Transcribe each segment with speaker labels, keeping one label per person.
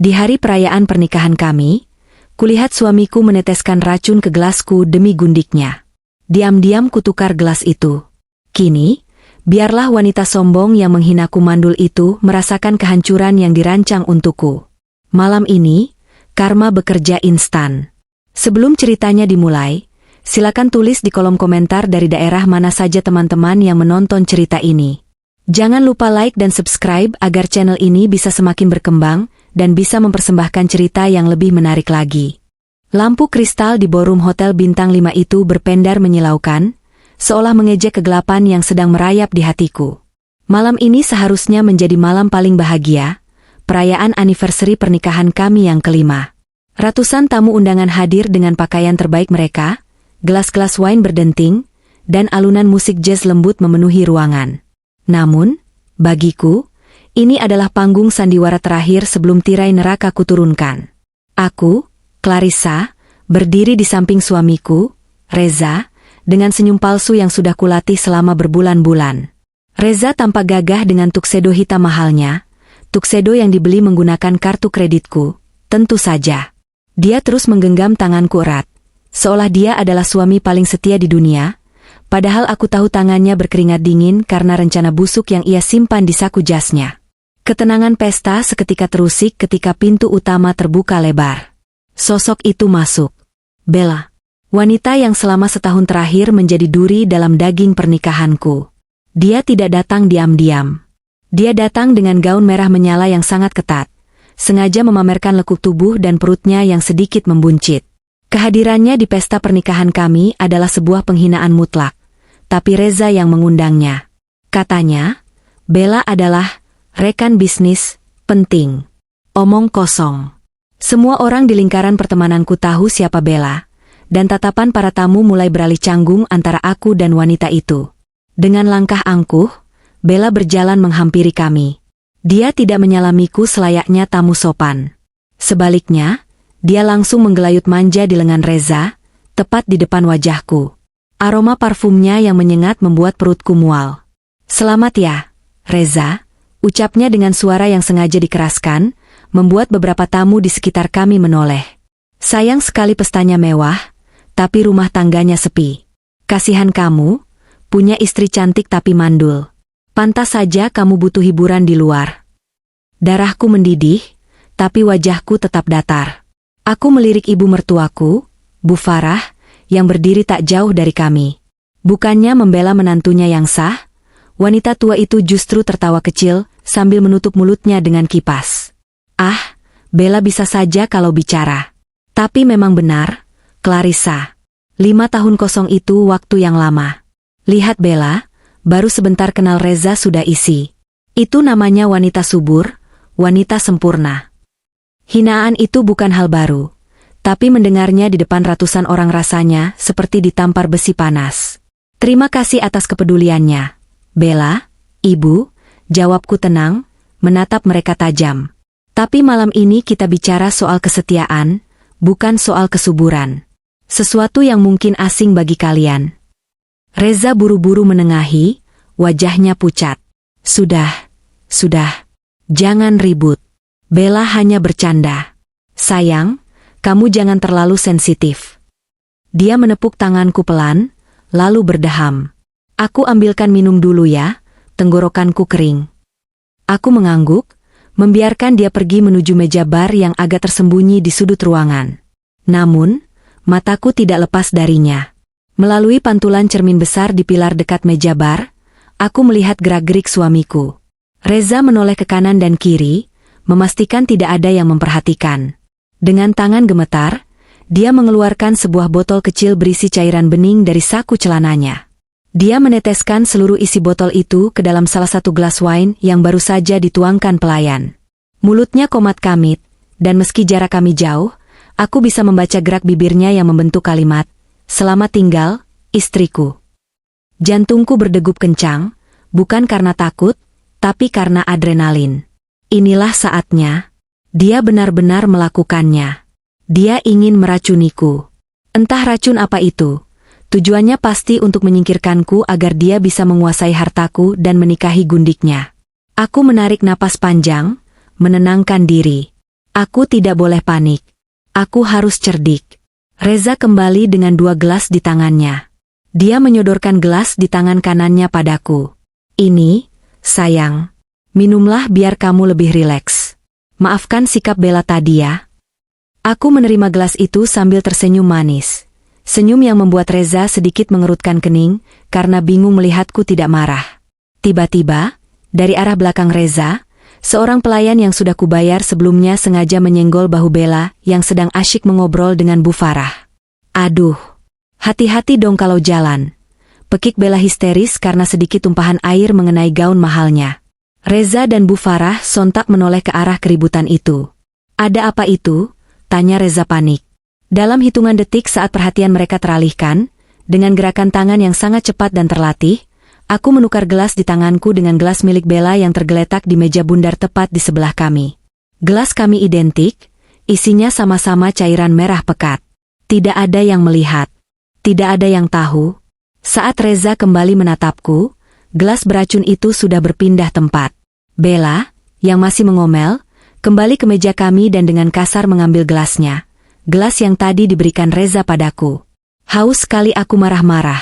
Speaker 1: Di hari perayaan pernikahan kami, kulihat suamiku meneteskan racun ke gelasku demi gundiknya. Diam-diam kutukar gelas itu. Kini, biarlah wanita sombong yang menghinaku mandul itu merasakan kehancuran yang dirancang untukku. Malam ini, karma bekerja instan. Sebelum ceritanya dimulai, silakan tulis di kolom komentar dari daerah mana saja teman-teman yang menonton cerita ini. Jangan lupa like dan subscribe agar channel ini bisa semakin berkembang dan bisa mempersembahkan cerita yang lebih menarik lagi. Lampu kristal di ballroom hotel bintang 5 itu berpendar menyilaukan, seolah mengejek kegelapan yang sedang merayap di hatiku. Malam ini seharusnya menjadi malam paling bahagia, perayaan anniversary pernikahan kami yang kelima. Ratusan tamu undangan hadir dengan pakaian terbaik mereka, gelas-gelas wine berdenting, dan alunan musik jazz lembut memenuhi ruangan. Namun, bagiku, ini adalah panggung sandiwara terakhir sebelum tirai neraka kuturunkan. Aku, Clarissa, berdiri di samping suamiku, Reza, dengan senyum palsu yang sudah kulatih selama berbulan-bulan. Reza tampak gagah dengan tuxedo hitam mahalnya, tuxedo yang dibeli menggunakan kartu kreditku, tentu saja. Dia terus menggenggam tanganku erat, seolah dia adalah suami paling setia di dunia, padahal aku tahu tangannya berkeringat dingin karena rencana busuk yang ia simpan di saku jasnya. Ketenangan pesta seketika terusik ketika pintu utama terbuka lebar. Sosok itu masuk. Bella, wanita yang selama setahun terakhir menjadi duri dalam daging pernikahanku. Dia tidak datang diam-diam. Dia datang dengan gaun merah menyala yang sangat ketat, sengaja memamerkan lekuk tubuh dan perutnya yang sedikit membuncit. Kehadirannya di pesta pernikahan kami adalah sebuah penghinaan mutlak, tapi Reza yang mengundangnya. Katanya, Bella adalah rekan bisnis penting. Omong kosong. Semua orang di lingkaran pertemananku tahu siapa Bella, dan tatapan para tamu mulai beralih canggung antara aku dan wanita itu. Dengan langkah angkuh, Bella berjalan menghampiri kami. Dia tidak menyalamiku selayaknya tamu sopan. Sebaliknya, dia langsung menggelayut manja di lengan Reza, tepat di depan wajahku. Aroma parfumnya yang menyengat membuat perutku mual. "Selamat ya, Reza," ucapnya dengan suara yang sengaja dikeraskan, membuat beberapa tamu di sekitar kami menoleh. Sayang sekali pestanya mewah, tapi rumah tangganya sepi. Kasihan kamu, punya istri cantik tapi mandul. Pantas saja kamu butuh hiburan di luar. Darahku mendidih, tapi wajahku tetap datar. Aku melirik ibu mertuaku, Bu Farah, yang berdiri tak jauh dari kami. Bukannya membela menantunya yang sah, wanita tua itu justru tertawa kecil sambil menutup mulutnya dengan kipas. "Ah, Bella bisa saja kalau bicara. Tapi memang benar, Clarissa. 5 tahun kosong itu waktu yang lama. Lihat Bella, baru sebentar kenal Reza sudah isi. Itu namanya wanita subur, wanita sempurna." Hinaan itu bukan hal baru, tapi mendengarnya di depan ratusan orang rasanya seperti ditampar besi panas. "Terima kasih atas kepeduliannya, Bella, Ibu," jawabku tenang, menatap mereka tajam. "Tapi malam ini kita bicara soal kesetiaan, bukan soal kesuburan. Sesuatu yang mungkin asing bagi kalian." Reza buru-buru menengahi, wajahnya pucat. Sudah, jangan ribut. Bella hanya bercanda. Sayang, kamu jangan terlalu sensitif." Dia menepuk tanganku pelan, lalu berdeham. "Aku ambilkan minum dulu ya, tenggorokanku kering." Aku mengangguk, membiarkan dia pergi menuju meja bar yang agak tersembunyi di sudut ruangan. Namun, mataku tidak lepas darinya. Melalui pantulan cermin besar di pilar dekat meja bar, aku melihat gerak-gerik suamiku. Reza menoleh ke kanan dan kiri, memastikan tidak ada yang memperhatikan. Dengan tangan gemetar, dia mengeluarkan sebuah botol kecil berisi cairan bening dari saku celananya. Dia meneteskan seluruh isi botol itu ke dalam salah satu gelas wine yang baru saja dituangkan pelayan. Mulutnya komat kamit, dan meski jarak kami jauh, aku bisa membaca gerak bibirnya yang membentuk kalimat, "Selamat tinggal, istriku." Jantungku berdegup kencang, bukan karena takut, tapi karena adrenalin. Inilah saatnya. Dia benar-benar melakukannya. Dia ingin meracuniku. Entah racun apa itu. Tujuannya pasti untuk menyingkirkanku agar dia bisa menguasai hartaku dan menikahi gundiknya. Aku menarik napas panjang, menenangkan diri. Aku tidak boleh panik. Aku harus cerdik. Reza kembali dengan 2 gelas di tangannya. Dia menyodorkan gelas di tangan kanannya padaku. Ini, sayang. Minumlah biar kamu lebih rileks. Maafkan sikap Bella tadi ya. Aku menerima gelas itu sambil tersenyum manis. Senyum yang membuat Reza sedikit mengerutkan kening, karena bingung melihatku tidak marah. Tiba-tiba, dari arah belakang Reza, seorang pelayan yang sudah kubayar sebelumnya sengaja menyenggol bahu Bella yang sedang asyik mengobrol dengan Bu Farah. Aduh, hati-hati dong kalau jalan. Pekik Bella histeris karena sedikit tumpahan air mengenai gaun mahalnya. Reza dan Bu Farah sontak menoleh ke arah keributan itu. Ada apa itu? Tanya Reza panik. Dalam hitungan detik saat perhatian mereka teralihkan, dengan gerakan tangan yang sangat cepat dan terlatih, aku menukar gelas di tanganku dengan gelas milik Bella yang tergeletak di meja bundar tepat di sebelah kami. Gelas kami identik, isinya sama-sama cairan merah pekat. Tidak ada yang melihat. Tidak ada yang tahu. Saat Reza kembali menatapku, gelas beracun itu sudah berpindah tempat. Bella, yang masih mengomel, kembali ke meja kami dan dengan kasar mengambil gelasnya. Gelas yang tadi diberikan Reza padaku. Haus sekali aku marah-marah.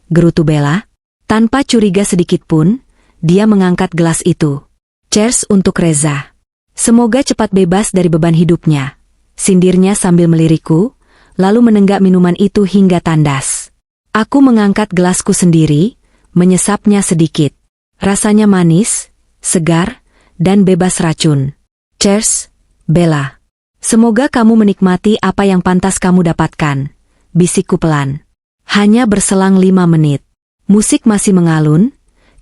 Speaker 1: Gerutu Bella. Tanpa curiga sedikit pun, dia mengangkat gelas itu. Cheers untuk Reza. Semoga cepat bebas dari beban hidupnya. Sindirnya sambil melirikku, lalu menenggak minuman itu hingga tandas. Aku mengangkat gelasku sendiri, menyesapnya sedikit. Rasanya manis, segar, dan bebas racun. Cheers, Bella. Semoga kamu menikmati apa yang pantas kamu dapatkan, bisikku pelan. Hanya berselang 5 menit. Musik masih mengalun,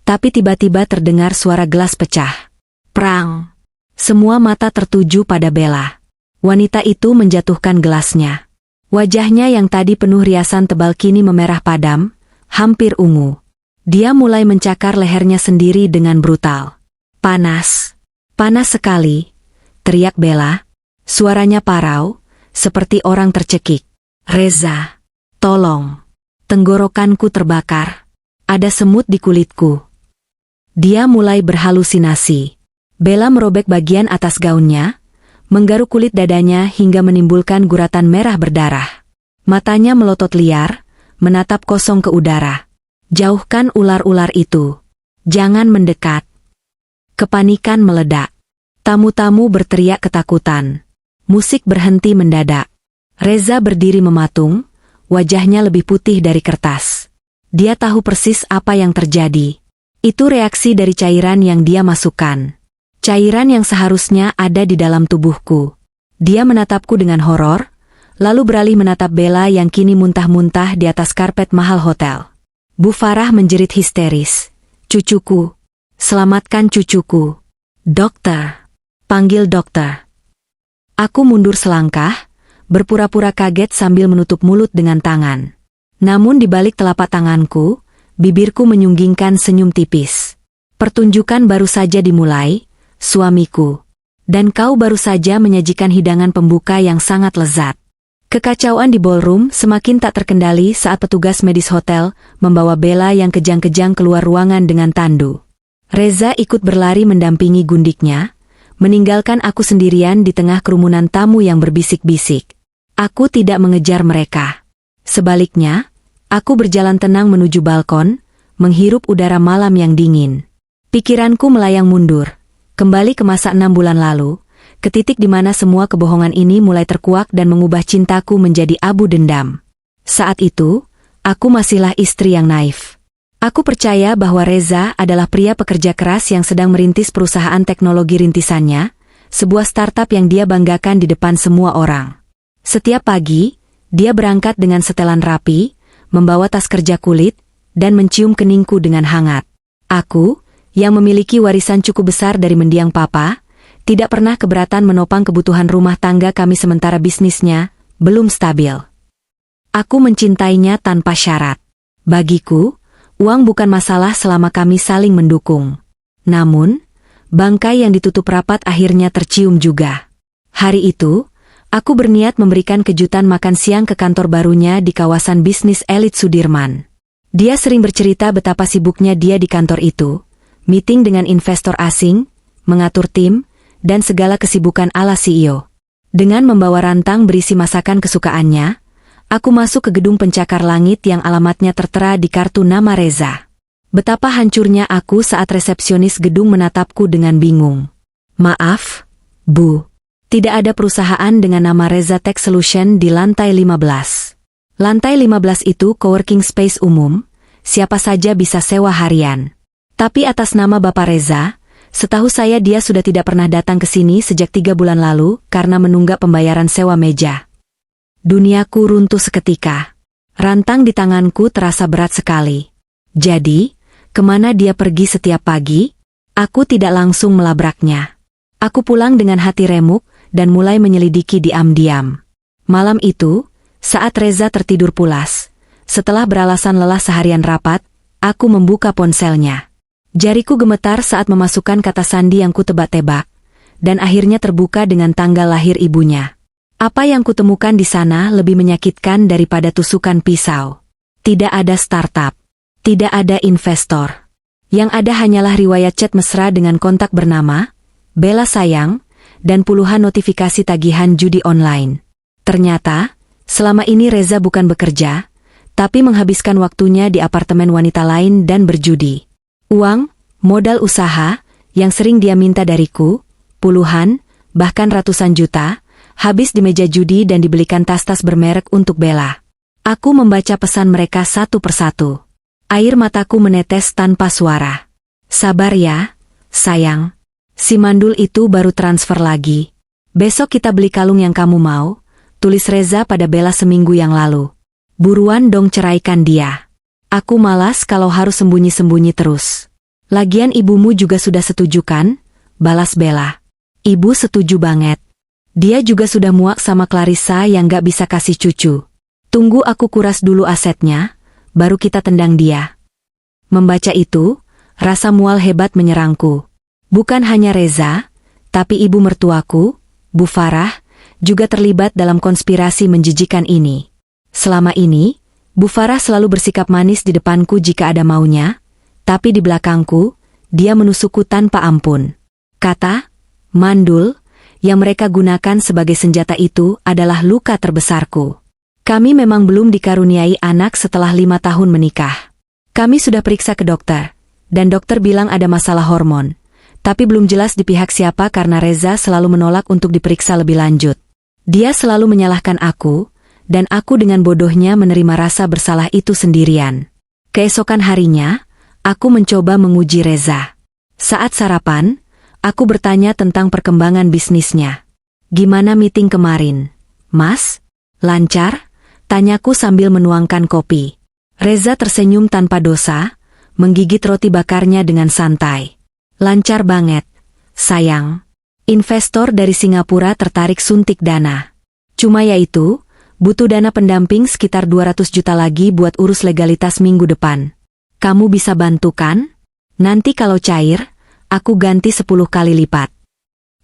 Speaker 1: tapi tiba-tiba terdengar suara gelas pecah. Prang! Semua mata tertuju pada Bella. Wanita itu menjatuhkan gelasnya. Wajahnya yang tadi penuh riasan tebal kini memerah padam, hampir ungu. Dia mulai mencakar lehernya sendiri dengan brutal. Panas! Panas sekali! Teriak Bella. Suaranya parau, seperti orang tercekik. Reza! Tolong! Tenggorokanku terbakar. Ada semut di kulitku. Dia mulai berhalusinasi. Bella merobek bagian atas gaunnya, menggaruk kulit dadanya hingga menimbulkan guratan merah berdarah. Matanya melotot liar, menatap kosong ke udara. Jauhkan ular-ular itu. Jangan mendekat. Kepanikan meledak. Tamu-tamu berteriak ketakutan. Musik berhenti mendadak. Reza berdiri mematung, wajahnya lebih putih dari kertas. Dia tahu persis apa yang terjadi. Itu reaksi dari cairan yang dia masukkan. Cairan yang seharusnya ada di dalam tubuhku. Dia menatapku dengan horor, lalu beralih menatap Bella yang kini muntah-muntah di atas karpet mahal hotel. Bu Farah menjerit histeris. Cucuku. Selamatkan cucuku. Dokter. Panggil dokter. Aku mundur selangkah, berpura-pura kaget sambil menutup mulut dengan tangan. Namun di balik telapak tanganku, bibirku menyunggingkan senyum tipis. Pertunjukan baru saja dimulai, suamiku. Dan kau baru saja menyajikan hidangan pembuka yang sangat lezat. Kekacauan di ballroom semakin tak terkendali saat petugas medis hotel membawa Bella yang kejang-kejang keluar ruangan dengan tandu. Reza ikut berlari mendampingi gundiknya, meninggalkan aku sendirian di tengah kerumunan tamu yang berbisik-bisik. Aku tidak mengejar mereka. Sebaliknya, aku berjalan tenang menuju balkon, menghirup udara malam yang dingin. Pikiranku melayang mundur, kembali ke masa 6 bulan lalu, ke titik di mana semua kebohongan ini mulai terkuak dan mengubah cintaku menjadi abu dendam. Saat itu, aku masihlah istri yang naif. Aku percaya bahwa Reza adalah pria pekerja keras yang sedang merintis perusahaan teknologi rintisannya, sebuah startup yang dia banggakan di depan semua orang. Setiap pagi, dia berangkat dengan setelan rapi, membawa tas kerja kulit, dan mencium keningku dengan hangat. Aku, yang memiliki warisan cukup besar dari mendiang papa, tidak pernah keberatan menopang kebutuhan rumah tangga kami sementara bisnisnya belum stabil. Aku mencintainya tanpa syarat. Bagiku, uang bukan masalah selama kami saling mendukung. Namun, bangkai yang ditutup rapat akhirnya tercium juga. Hari itu, aku berniat memberikan kejutan makan siang ke kantor barunya di kawasan bisnis elit Sudirman. Dia sering bercerita betapa sibuknya dia di kantor itu, meeting dengan investor asing, mengatur tim, dan segala kesibukan ala CEO. Dengan membawa rantang berisi masakan kesukaannya, aku masuk ke gedung pencakar langit yang alamatnya tertera di kartu nama Reza. Betapa hancurnya aku saat resepsionis gedung menatapku dengan bingung. Maaf, Bu. Tidak ada perusahaan dengan nama Reza Tech Solution di lantai 15. Lantai 15 itu coworking space umum, siapa saja bisa sewa harian. Tapi atas nama Bapak Reza, setahu saya dia sudah tidak pernah datang ke sini sejak 3 bulan lalu karena menunggak pembayaran sewa meja. Duniaku runtuh seketika. Rantang di tanganku terasa berat sekali. Jadi, kemana dia pergi setiap pagi? Aku tidak langsung melabraknya. Aku pulang dengan hati remuk dan mulai menyelidiki diam-diam. Malam itu, saat Reza tertidur pulas, setelah beralasan lelah seharian rapat, aku membuka ponselnya. Jariku gemetar saat memasukkan kata sandi yang kutebak-tebak, dan akhirnya terbuka dengan tanggal lahir ibunya. Apa yang kutemukan di sana lebih menyakitkan daripada tusukan pisau. Tidak ada startup, tidak ada investor. Yang ada hanyalah riwayat chat mesra dengan kontak bernama Bella Sayang, dan puluhan notifikasi tagihan judi online. Ternyata, selama ini Reza bukan bekerja, tapi menghabiskan waktunya di apartemen wanita lain dan berjudi. Uang, modal usaha, yang sering dia minta dariku, puluhan, bahkan ratusan juta, habis di meja judi dan dibelikan tas-tas bermerek untuk Bella. Aku membaca pesan mereka satu persatu. Air mataku menetes tanpa suara. Sabar ya, sayang. Si mandul itu baru transfer lagi. Besok kita beli kalung yang kamu mau, tulis Reza pada Bella seminggu yang lalu. Buruan dong ceraikan dia. Aku malas kalau harus sembunyi-sembunyi terus. Lagian ibumu juga sudah setuju kan? Balas Bella. Ibu setuju banget. Dia juga sudah muak sama Clarissa yang gak bisa kasih cucu. Tunggu aku kuras dulu asetnya, baru kita tendang dia. Membaca itu, rasa mual hebat menyerangku. Bukan hanya Reza, tapi ibu mertuaku, Bu Farah, juga terlibat dalam konspirasi menjijikan ini. Selama ini, Bu Farah selalu bersikap manis di depanku jika ada maunya, tapi di belakangku, dia menusukku tanpa ampun. Kata, mandul, yang mereka gunakan sebagai senjata itu adalah luka terbesarku. Kami memang belum dikaruniai anak setelah 5 tahun menikah. Kami sudah periksa ke dokter, dan dokter bilang ada masalah hormon, tapi belum jelas di pihak siapa karena Reza selalu menolak untuk diperiksa lebih lanjut. Dia selalu menyalahkan aku, dan aku dengan bodohnya menerima rasa bersalah itu sendirian. Keesokan harinya, aku mencoba menguji Reza. Saat sarapan, aku bertanya tentang perkembangan bisnisnya. Gimana meeting kemarin? Mas? Lancar? Tanyaku sambil menuangkan kopi. Reza tersenyum tanpa dosa, menggigit roti bakarnya dengan santai. Lancar banget, sayang. Investor dari Singapura tertarik suntik dana. Cuma yaitu, butuh dana pendamping sekitar 200 juta lagi buat urus legalitas minggu depan. Kamu bisa bantu kan? Nanti kalau cair, aku ganti 10 kali lipat.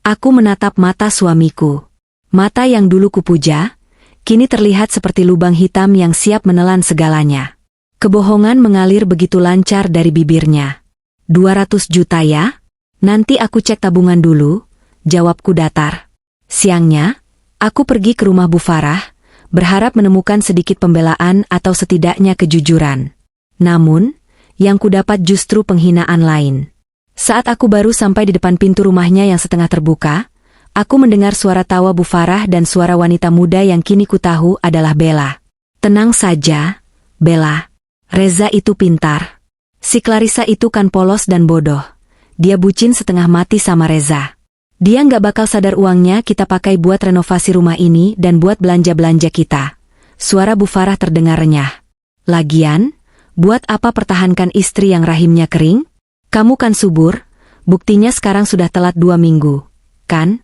Speaker 1: Aku menatap mata suamiku. Mata yang dulu kupuja, kini terlihat seperti lubang hitam yang siap menelan segalanya. Kebohongan mengalir begitu lancar dari bibirnya. 200 juta ya? Nanti aku cek tabungan dulu, jawabku datar. Siangnya, aku pergi ke rumah Bu Farah, berharap menemukan sedikit pembelaan atau setidaknya kejujuran. Namun, yang kudapat justru penghinaan lain. Saat aku baru sampai di depan pintu rumahnya yang setengah terbuka, aku mendengar suara tawa Bu Farah dan suara wanita muda yang kini kutahu adalah Bella. Tenang saja, Bella. Reza itu pintar. Si Clarissa itu kan polos dan bodoh. Dia bucin setengah mati sama Reza. Dia nggak bakal sadar uangnya kita pakai buat renovasi rumah ini dan buat belanja-belanja kita. Suara Bu Farah terdengar renyah. Lagian, buat apa pertahankan istri yang rahimnya kering? Kamu kan subur, buktinya sekarang sudah telat 2 minggu, kan?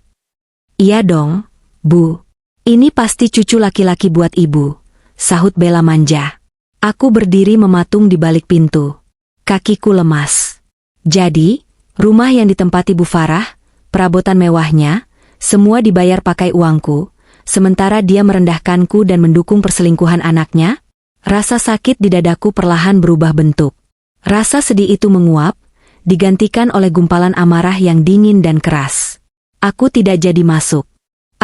Speaker 1: Iya dong, Bu. Ini pasti cucu laki-laki buat ibu, sahut Bella manja. Aku berdiri mematung di balik pintu. Kakiku lemas. Jadi, rumah yang ditempati Bu Farah, perabotan mewahnya, semua dibayar pakai uangku, sementara dia merendahkanku dan mendukung perselingkuhan anaknya. Rasa sakit di dadaku perlahan berubah bentuk. Rasa sedih itu menguap, digantikan oleh gumpalan amarah yang dingin dan keras. Aku tidak jadi masuk.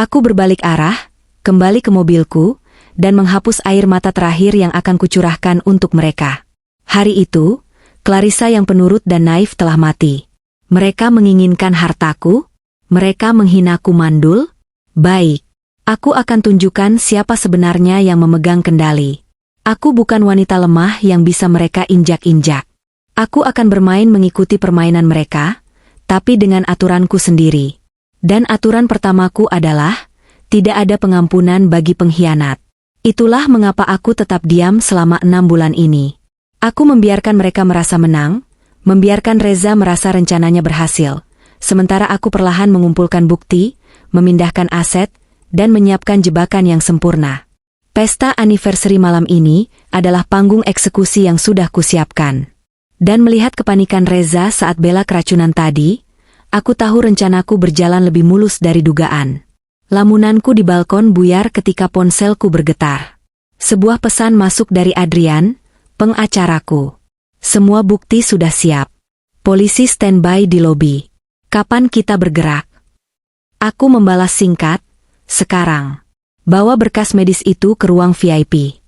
Speaker 1: Aku berbalik arah, kembali ke mobilku, dan menghapus air mata terakhir yang akan kucurahkan untuk mereka. Hari itu, Clarissa yang penurut dan naif telah mati. Mereka menginginkan hartaku? Mereka menghinaku mandul? Baik. Aku akan tunjukkan siapa sebenarnya yang memegang kendali. Aku bukan wanita lemah yang bisa mereka injak-injak. Aku akan bermain mengikuti permainan mereka, tapi dengan aturanku sendiri. Dan aturan pertamaku adalah, tidak ada pengampunan bagi pengkhianat. Itulah mengapa aku tetap diam selama 6 bulan ini. Aku membiarkan mereka merasa menang, membiarkan Reza merasa rencananya berhasil, sementara aku perlahan mengumpulkan bukti, memindahkan aset, dan menyiapkan jebakan yang sempurna. Pesta anniversary malam ini adalah panggung eksekusi yang sudah kusiapkan. Dan melihat kepanikan Reza saat bela keracunan tadi, aku tahu rencanaku berjalan lebih mulus dari dugaan. Lamunanku di balkon buyar ketika ponselku bergetar. Sebuah pesan masuk dari Adrian, pengacaraku. Semua bukti sudah siap. Polisi standby di lobi. Kapan kita bergerak? Aku membalas singkat, sekarang. Bawa berkas medis itu ke ruang VIP.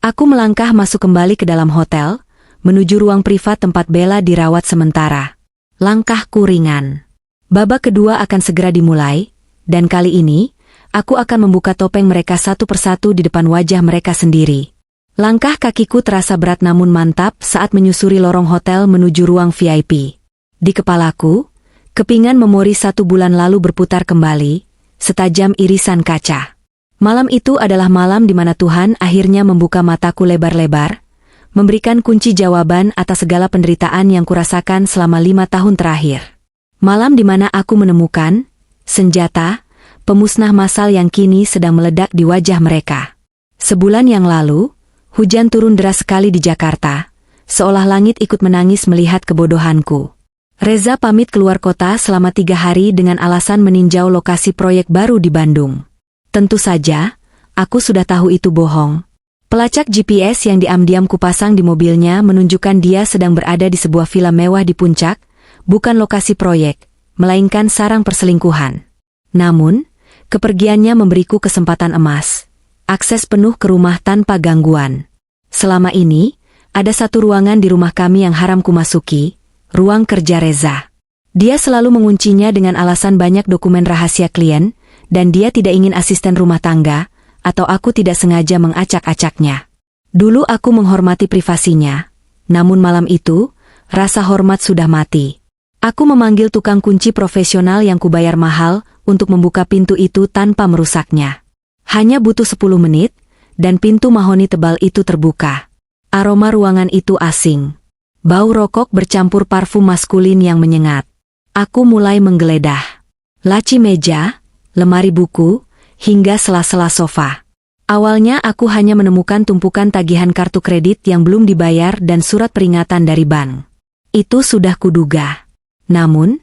Speaker 1: Aku melangkah masuk kembali ke dalam hotel, menuju ruang privat tempat Bella dirawat sementara. Langkahku ringan. Babak kedua akan segera dimulai, dan kali ini, aku akan membuka topeng mereka satu persatu di depan wajah mereka sendiri. Langkah kakiku terasa berat namun mantap saat menyusuri lorong hotel menuju ruang VIP. Di kepalaku, kepingan memori 1 bulan lalu berputar kembali, setajam irisan kaca. Malam itu adalah malam di mana Tuhan akhirnya membuka mataku lebar-lebar, memberikan kunci jawaban atas segala penderitaan yang kurasakan selama 5 tahun terakhir. Malam di mana aku menemukan senjata, pemusnah massal yang kini sedang meledak di wajah mereka. Sebulan yang lalu, hujan turun deras sekali di Jakarta, seolah langit ikut menangis melihat kebodohanku. Reza pamit keluar kota selama 3 hari dengan alasan meninjau lokasi proyek baru di Bandung. Tentu saja, aku sudah tahu itu bohong. Pelacak GPS yang diam-diam kupasang di mobilnya menunjukkan dia sedang berada di sebuah villa mewah di puncak, bukan lokasi proyek, melainkan sarang perselingkuhan. Namun, kepergiannya memberiku kesempatan emas, akses penuh ke rumah tanpa gangguan. Selama ini, ada satu ruangan di rumah kami yang haram kumasuki, ruang kerja Reza. Dia selalu menguncinya dengan alasan banyak dokumen rahasia klien, dan dia tidak ingin asisten rumah tangga, atau aku tidak sengaja mengacak-acaknya. Dulu aku menghormati privasinya, namun malam itu, rasa hormat sudah mati. Aku memanggil tukang kunci profesional yang kubayar mahal untuk membuka pintu itu tanpa merusaknya. Hanya butuh 10 menit, dan pintu mahoni tebal itu terbuka. Aroma ruangan itu asing. Bau rokok bercampur parfum maskulin yang menyengat. Aku mulai menggeledah. Laci meja, lemari buku, hingga sela-sela sofa. Awalnya aku hanya menemukan tumpukan tagihan kartu kredit yang belum dibayar dan surat peringatan dari bank. Itu sudah kuduga. Namun,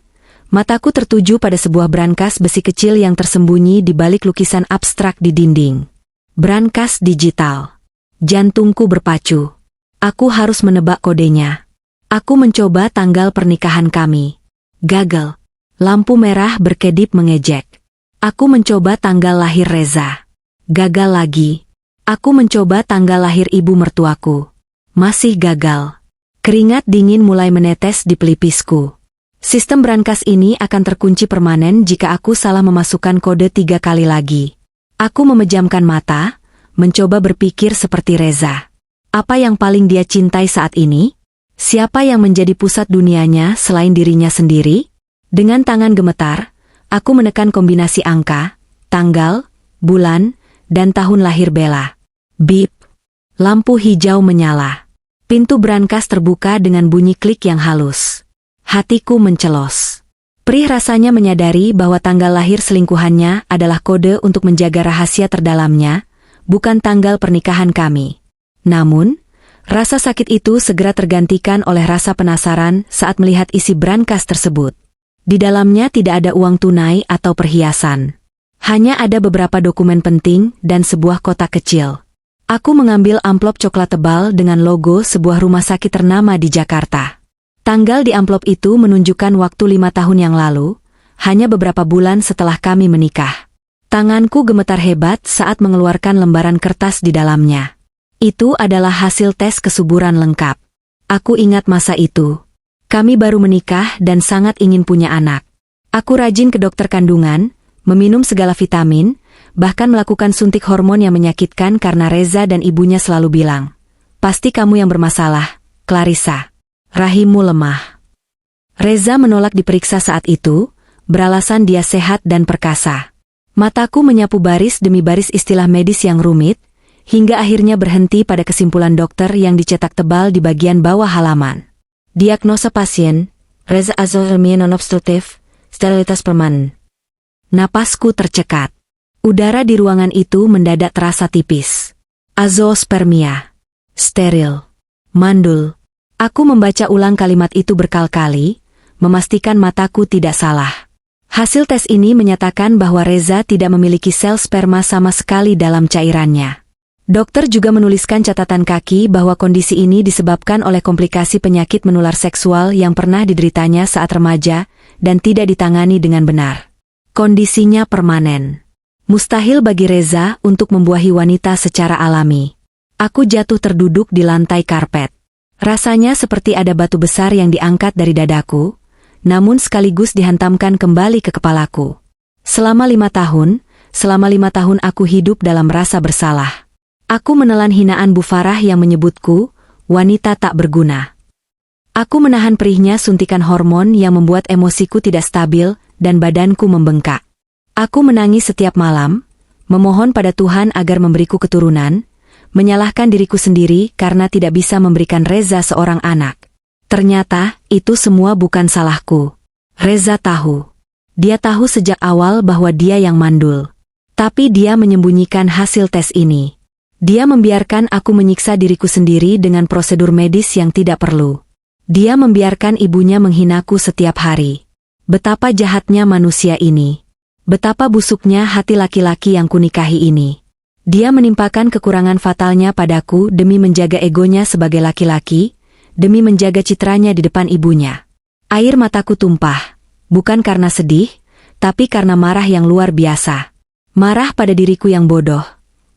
Speaker 1: mataku tertuju pada sebuah brankas besi kecil yang tersembunyi di balik lukisan abstrak di dinding. Brankas digital. Jantungku berpacu. Aku harus menebak kodenya. Aku mencoba tanggal pernikahan kami. Gagal. Lampu merah berkedip mengejek. Aku mencoba tanggal lahir Reza. Gagal lagi. Aku mencoba tanggal lahir ibu mertuaku. Masih gagal. Keringat dingin mulai menetes di pelipisku. Sistem brankas ini akan terkunci permanen jika aku salah memasukkan kode 3 kali lagi. Aku memejamkan mata, mencoba berpikir seperti Reza. Apa yang paling dia cintai saat ini? Siapa yang menjadi pusat dunianya selain dirinya sendiri? Dengan tangan gemetar, aku menekan kombinasi angka, tanggal, bulan, dan tahun lahir Bella. Bip. Lampu hijau menyala. Pintu brankas terbuka dengan bunyi klik yang halus. Hatiku mencelos. Perih rasanya menyadari bahwa tanggal lahir selingkuhannya adalah kode untuk menjaga rahasia terdalamnya, bukan tanggal pernikahan kami. Namun, rasa sakit itu segera tergantikan oleh rasa penasaran saat melihat isi brankas tersebut. Di dalamnya tidak ada uang tunai atau perhiasan. Hanya ada beberapa dokumen penting dan sebuah kotak kecil. Aku mengambil amplop coklat tebal dengan logo sebuah rumah sakit ternama di Jakarta. Tanggal di amplop itu menunjukkan waktu 5 tahun yang lalu, hanya beberapa bulan setelah kami menikah. Tanganku gemetar hebat saat mengeluarkan lembaran kertas di dalamnya. Itu adalah hasil tes kesuburan lengkap. Aku ingat masa itu. Kami baru menikah dan sangat ingin punya anak. Aku rajin ke dokter kandungan, meminum segala vitamin, bahkan melakukan suntik hormon yang menyakitkan karena Reza dan ibunya selalu bilang, "Pasti kamu yang bermasalah, Clarissa. Rahimmu lemah." Reza menolak diperiksa saat itu, beralasan dia sehat dan perkasa. Mataku menyapu baris demi baris istilah medis yang rumit, hingga akhirnya berhenti pada kesimpulan dokter yang dicetak tebal di bagian bawah halaman. Diagnosa pasien, Reza Azoospermia non-obstruktif, sterilitas permanen. Napasku tercekat. Udara di ruangan itu mendadak terasa tipis. Azoospermia. Steril. Mandul. Aku membaca ulang kalimat itu berkali-kali, memastikan mataku tidak salah. Hasil tes ini menyatakan bahwa Reza tidak memiliki sel sperma sama sekali dalam cairannya. Dokter juga menuliskan catatan kaki bahwa kondisi ini disebabkan oleh komplikasi penyakit menular seksual yang pernah dideritanya saat remaja dan tidak ditangani dengan benar. Kondisinya permanen. Mustahil bagi Reza untuk membuahi wanita secara alami. Aku jatuh terduduk di lantai karpet. Rasanya seperti ada batu besar yang diangkat dari dadaku, namun sekaligus dihantamkan kembali ke kepalaku. Selama 5 tahun aku hidup dalam rasa bersalah. Aku menelan hinaan Bu Farah yang menyebutku, wanita tak berguna. Aku menahan perihnya suntikan hormon yang membuat emosiku tidak stabil dan badanku membengkak. Aku menangis setiap malam, memohon pada Tuhan agar memberiku keturunan, menyalahkan diriku sendiri karena tidak bisa memberikan Reza seorang anak. Ternyata, itu semua bukan salahku. Reza tahu. Dia tahu sejak awal bahwa dia yang mandul. Tapi dia menyembunyikan hasil tes ini. Dia membiarkan aku menyiksa diriku sendiri dengan prosedur medis yang tidak perlu. Dia membiarkan ibunya menghinaku setiap hari. Betapa jahatnya manusia ini. Betapa busuknya hati laki-laki yang kunikahi ini. Dia menimpakan kekurangan fatalnya padaku demi menjaga egonya sebagai laki-laki, demi menjaga citranya di depan ibunya. Air mataku tumpah, bukan karena sedih, tapi karena marah yang luar biasa. Marah pada diriku yang bodoh,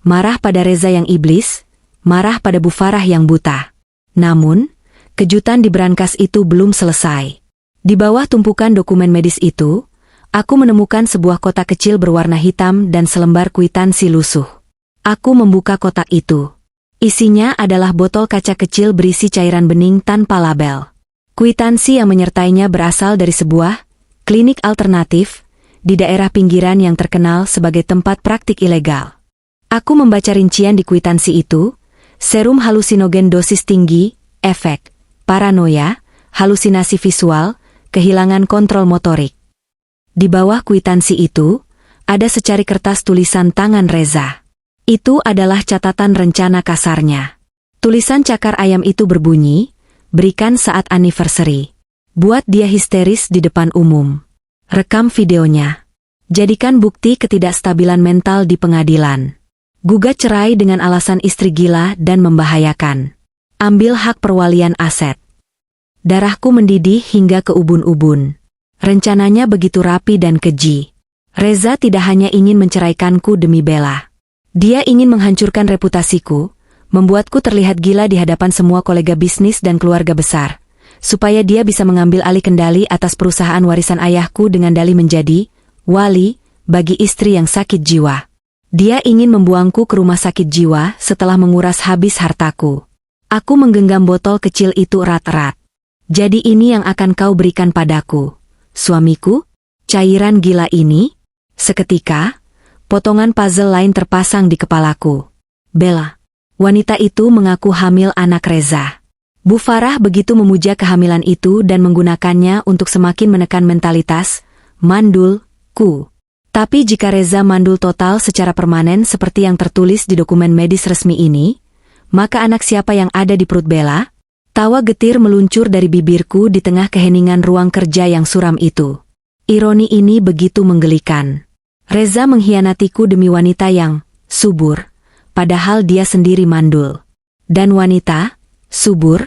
Speaker 1: marah pada Reza yang iblis, marah pada Bu Farah yang buta. Namun, kejutan di brankas itu belum selesai. Di bawah tumpukan dokumen medis itu, aku menemukan sebuah kotak kecil berwarna hitam dan selembar kwitansi lusuh. Aku membuka kotak itu. Isinya adalah botol kaca kecil berisi cairan bening tanpa label. Kwitansi yang menyertainya berasal dari sebuah klinik alternatif di daerah pinggiran yang terkenal sebagai tempat praktik ilegal. Aku membaca rincian di kwitansi itu, serum halusinogen dosis tinggi, efek, paranoia, halusinasi visual, kehilangan kontrol motorik. Di bawah kwitansi itu, ada secari kertas tulisan tangan Reza. Itu adalah catatan rencana kasarnya. Tulisan cakar ayam itu berbunyi, "Berikan saat anniversary. Buat dia histeris di depan umum. Rekam videonya. Jadikan bukti ketidakstabilan mental di pengadilan. Gugat cerai dengan alasan istri gila dan membahayakan. Ambil hak perwalian aset." Darahku mendidih hingga ke ubun-ubun. Rencananya begitu rapi dan keji. Reza tidak hanya ingin menceraikanku demi Bella. Dia ingin menghancurkan reputasiku, membuatku terlihat gila di hadapan semua kolega bisnis dan keluarga besar, supaya dia bisa mengambil alih kendali atas perusahaan warisan ayahku dengan dalih menjadi wali bagi istri yang sakit jiwa. Dia ingin membuangku ke rumah sakit jiwa setelah menguras habis hartaku. Aku menggenggam botol kecil itu erat-erat. Jadi ini yang akan kau berikan padaku, suamiku? Cairan gila ini? Seketika, potongan puzzle lain terpasang di kepalaku. Bella. Wanita itu mengaku hamil anak Reza. Bu Farah begitu memuja kehamilan itu dan menggunakannya untuk semakin menekan mentalitas mandulku. Tapi jika Reza mandul total secara permanen seperti yang tertulis di dokumen medis resmi ini, maka anak siapa yang ada di perut Bella? Tawa getir meluncur dari bibirku di tengah keheningan ruang kerja yang suram itu. Ironi ini begitu menggelikan. Reza mengkhianatiku demi wanita yang subur, padahal dia sendiri mandul. Dan wanita subur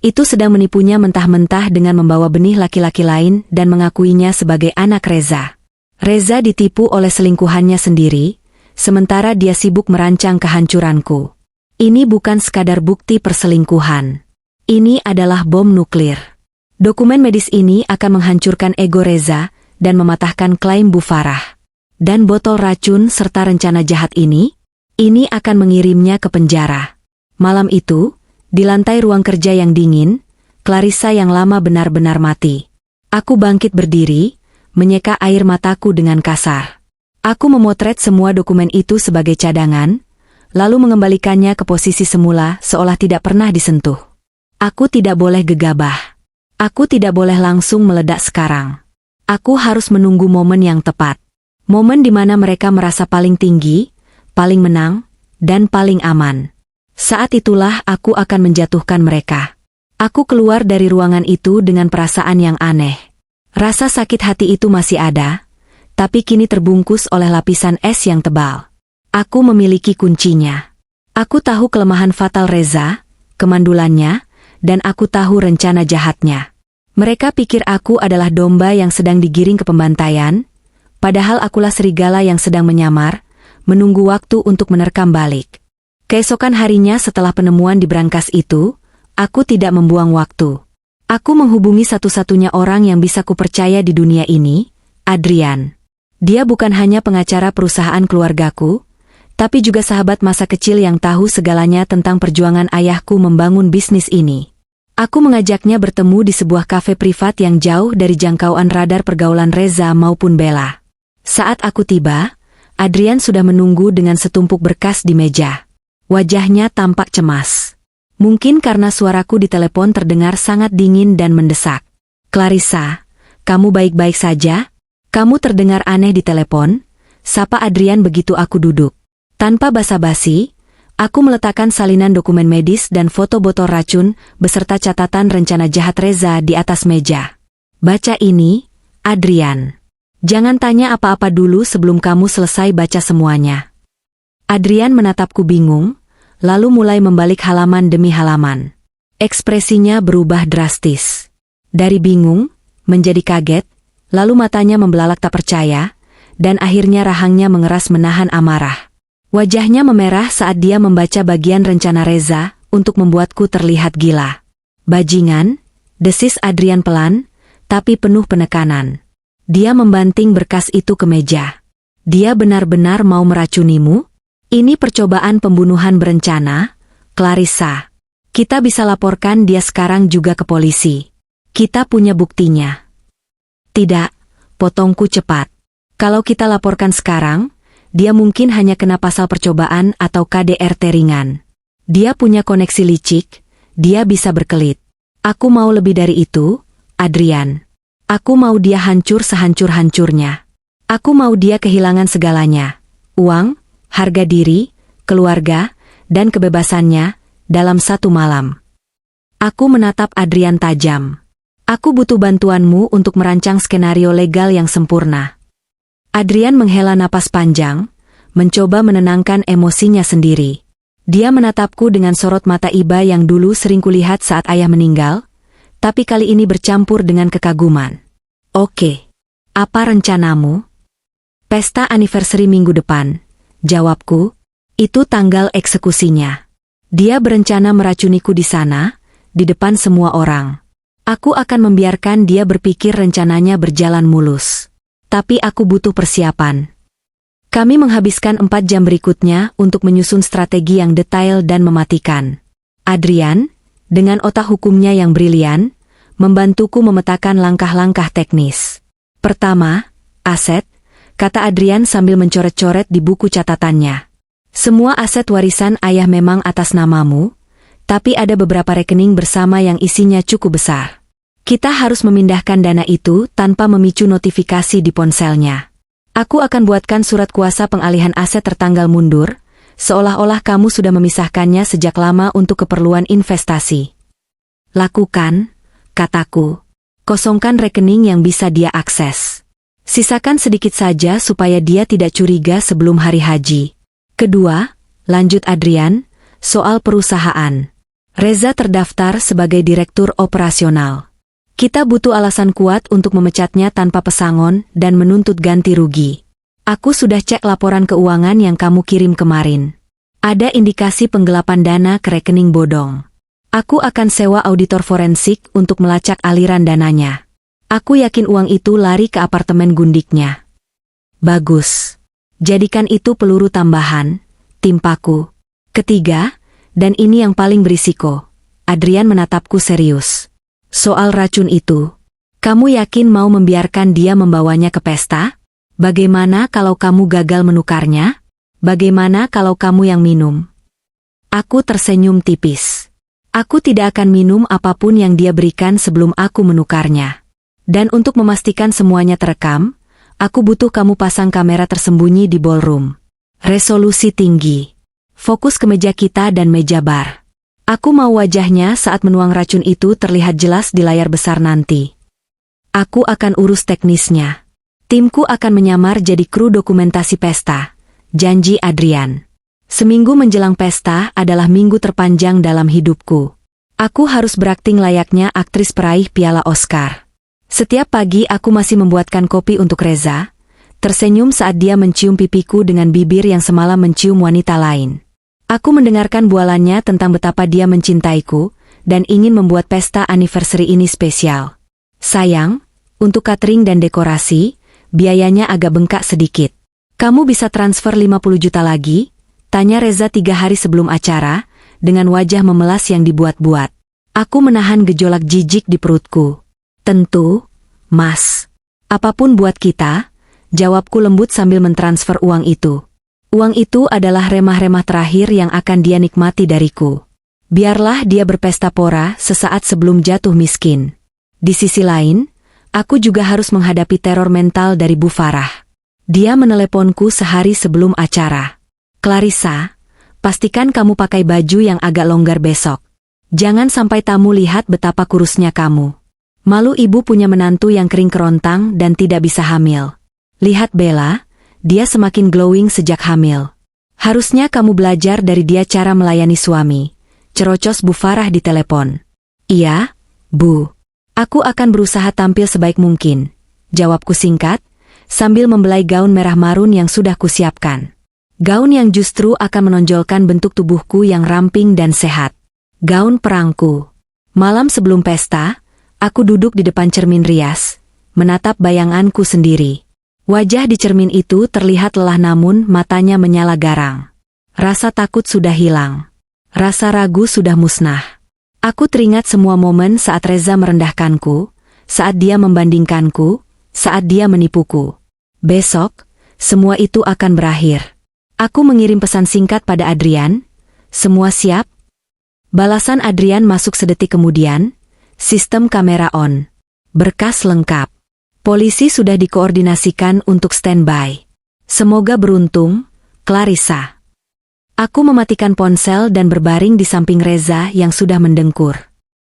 Speaker 1: itu sedang menipunya mentah-mentah dengan membawa benih laki-laki lain dan mengakuinya sebagai anak Reza. Reza ditipu oleh selingkuhannya sendiri, sementara dia sibuk merancang kehancuranku. Ini bukan sekadar bukti perselingkuhan. Ini adalah bom nuklir. Dokumen medis ini akan menghancurkan ego Reza dan mematahkan klaim Bu Farah. Dan botol racun serta rencana jahat ini akan mengirimnya ke penjara. Malam itu, di lantai ruang kerja yang dingin, Clarissa yang lama benar-benar mati. Aku bangkit berdiri, menyeka air mataku dengan kasar. Aku memotret semua dokumen itu sebagai cadangan, lalu mengembalikannya ke posisi semula seolah tidak pernah disentuh. Aku tidak boleh gegabah. Aku tidak boleh langsung meledak sekarang. Aku harus menunggu momen yang tepat. Momen di mana mereka merasa paling tinggi, paling menang, dan paling aman. Saat itulah aku akan menjatuhkan mereka. Aku keluar dari ruangan itu dengan perasaan yang aneh. Rasa sakit hati itu masih ada, tapi kini terbungkus oleh lapisan es yang tebal. Aku memiliki kuncinya. Aku tahu kelemahan fatal Reza, kemandulannya, dan aku tahu rencana jahatnya. Mereka pikir aku adalah domba yang sedang digiring ke pembantaian, padahal akulah serigala yang sedang menyamar, menunggu waktu untuk menerkam balik. Keesokan harinya setelah penemuan di brankas itu, aku tidak membuang waktu. Aku menghubungi satu-satunya orang yang bisa kupercaya di dunia ini, Adrian. Dia bukan hanya pengacara perusahaan keluargaku, tapi juga sahabat masa kecil yang tahu segalanya tentang perjuangan ayahku membangun bisnis ini. Aku mengajaknya bertemu di sebuah kafe privat yang jauh dari jangkauan radar pergaulan Reza maupun Bella. Saat aku tiba, Adrian sudah menunggu dengan setumpuk berkas di meja. Wajahnya tampak cemas. Mungkin karena suaraku di telepon terdengar sangat dingin dan mendesak. "Clarissa, kamu baik-baik saja?" "Kamu terdengar aneh di telepon," sapa Adrian begitu aku duduk. Tanpa basa-basi, aku meletakkan salinan dokumen medis dan foto botol racun beserta catatan rencana jahat Reza di atas meja. "Baca ini, Adrian. Jangan tanya apa-apa dulu sebelum kamu selesai baca semuanya." Adrian menatapku bingung, lalu mulai membalik halaman demi halaman. Ekspresinya berubah drastis. Dari bingung, menjadi kaget, lalu matanya membelalak tak percaya, dan akhirnya rahangnya mengeras menahan amarah. Wajahnya memerah saat dia membaca bagian rencana Reza untuk membuatku terlihat gila. "Bajingan," desis Adrian pelan, tapi penuh penekanan. Dia membanting berkas itu ke meja. "Dia benar-benar mau meracunimu? Ini percobaan pembunuhan berencana, Clarissa. Kita bisa laporkan dia sekarang juga ke polisi. Kita punya buktinya." "Tidak," potongku cepat. "Kalau kita laporkan sekarang, dia mungkin hanya kena pasal percobaan atau KDRT ringan. Dia punya koneksi licik, dia bisa berkelit. Aku mau lebih dari itu, Adrian. Aku mau dia hancur sehancur-hancurnya. Aku mau dia kehilangan segalanya. Uang, harga diri, keluarga, dan kebebasannya, dalam satu malam." Aku menatap Adrian tajam. "Aku butuh bantuanmu untuk merancang skenario legal yang sempurna." Adrian menghela napas panjang, mencoba menenangkan emosinya sendiri. Dia menatapku dengan sorot mata iba yang dulu sering kulihat saat ayah meninggal, tapi kali ini bercampur dengan kekaguman. "Oke, apa rencanamu?" "Pesta anniversary minggu depan," jawabku. "Itu tanggal eksekusinya. Dia berencana meracuniku di sana, di depan semua orang. Aku akan membiarkan dia berpikir rencananya berjalan mulus. Tapi aku butuh persiapan." Kami menghabiskan 4 jam berikutnya untuk menyusun strategi yang detail dan mematikan. Adrian, dengan otak hukumnya yang brilian, membantuku memetakan langkah-langkah teknis. "Pertama, aset," kata Adrian sambil mencoret-coret di buku catatannya. "Semua aset warisan ayah memang atas namamu, tapi ada beberapa rekening bersama yang isinya cukup besar. Kita harus memindahkan dana itu tanpa memicu notifikasi di ponselnya. Aku akan buatkan surat kuasa pengalihan aset tertanggal mundur, seolah-olah kamu sudah memisahkannya sejak lama untuk keperluan investasi." "Lakukan," kataku. "Kosongkan rekening yang bisa dia akses. Sisakan sedikit saja supaya dia tidak curiga sebelum hari haji." "Kedua," lanjut Adrian, "soal perusahaan. Reza terdaftar sebagai direktur operasional. Kita butuh alasan kuat untuk memecatnya tanpa pesangon dan menuntut ganti rugi. Aku sudah cek laporan keuangan yang kamu kirim kemarin. Ada indikasi penggelapan dana ke rekening bodong. Aku akan sewa auditor forensik untuk melacak aliran dananya. Aku yakin uang itu lari ke apartemen gundiknya. Bagus. Jadikan itu peluru tambahan, timpaku. Ketiga, dan ini yang paling berisiko. Adrian menatapku serius. Soal racun itu, kamu yakin mau membiarkan dia membawanya ke pesta? Bagaimana kalau kamu gagal menukarnya? Bagaimana kalau kamu yang minum? Aku tersenyum tipis. Aku tidak akan minum apapun yang dia berikan sebelum aku menukarnya. Dan untuk memastikan semuanya terekam, aku butuh kamu pasang kamera tersembunyi di ballroom. Resolusi tinggi. Fokus ke meja kita dan meja bar. Aku mau wajahnya saat menuang racun itu terlihat jelas di layar besar nanti. Aku akan urus teknisnya. Timku akan menyamar jadi kru dokumentasi pesta. Janji Adrian. Seminggu menjelang pesta adalah minggu terpanjang dalam hidupku. Aku harus berakting layaknya aktris peraih piala Oscar. Setiap pagi aku masih membuatkan kopi untuk Reza, tersenyum saat dia mencium pipiku dengan bibir yang semalam mencium wanita lain. Aku mendengarkan bualannya tentang betapa dia mencintaiku dan ingin membuat pesta anniversary ini spesial. Sayang, untuk catering dan dekorasi, biayanya agak bengkak sedikit. Kamu bisa transfer 50 juta lagi? Tanya Reza 3 hari sebelum acara, dengan wajah memelas yang dibuat-buat. Aku menahan gejolak jijik di perutku. Tentu, Mas. Apapun buat kita, jawabku lembut sambil mentransfer uang itu. Uang itu adalah remah-remah terakhir yang akan dia nikmati dariku. Biarlah dia berpesta pora sesaat sebelum jatuh miskin. Di sisi lain, aku juga harus menghadapi teror mental dari Bu Farah. Dia meneleponku sehari sebelum acara. Clarissa, pastikan kamu pakai baju yang agak longgar besok. Jangan sampai tamu lihat betapa kurusnya kamu. Malu ibu punya menantu yang kering kerontang dan tidak bisa hamil. Lihat Bella. Dia semakin glowing sejak hamil. Harusnya kamu belajar dari dia cara melayani suami. Cerocos Bu Farah di telepon. Iya, Bu. Aku akan berusaha tampil sebaik mungkin. Jawabku singkat, sambil membelai gaun merah marun yang sudah kusiapkan. Gaun yang justru akan menonjolkan bentuk tubuhku yang ramping dan sehat. Gaun perangku. Malam sebelum pesta, aku duduk di depan cermin rias, menatap bayanganku sendiri. Wajah di cermin itu terlihat lelah namun matanya menyala garang. Rasa takut sudah hilang. Rasa ragu sudah musnah. Aku teringat semua momen saat Reza merendahkanku, saat dia membandingkanku, saat dia menipuku. Besok, semua itu akan berakhir. Aku mengirim pesan singkat pada Adrian. Semua siap? Balasan Adrian masuk sedetik kemudian. Sistem kamera on. Berkas lengkap. Polisi sudah dikoordinasikan untuk standby. Semoga beruntung, Clarissa. Aku mematikan ponsel dan berbaring di samping Reza yang sudah mendengkur.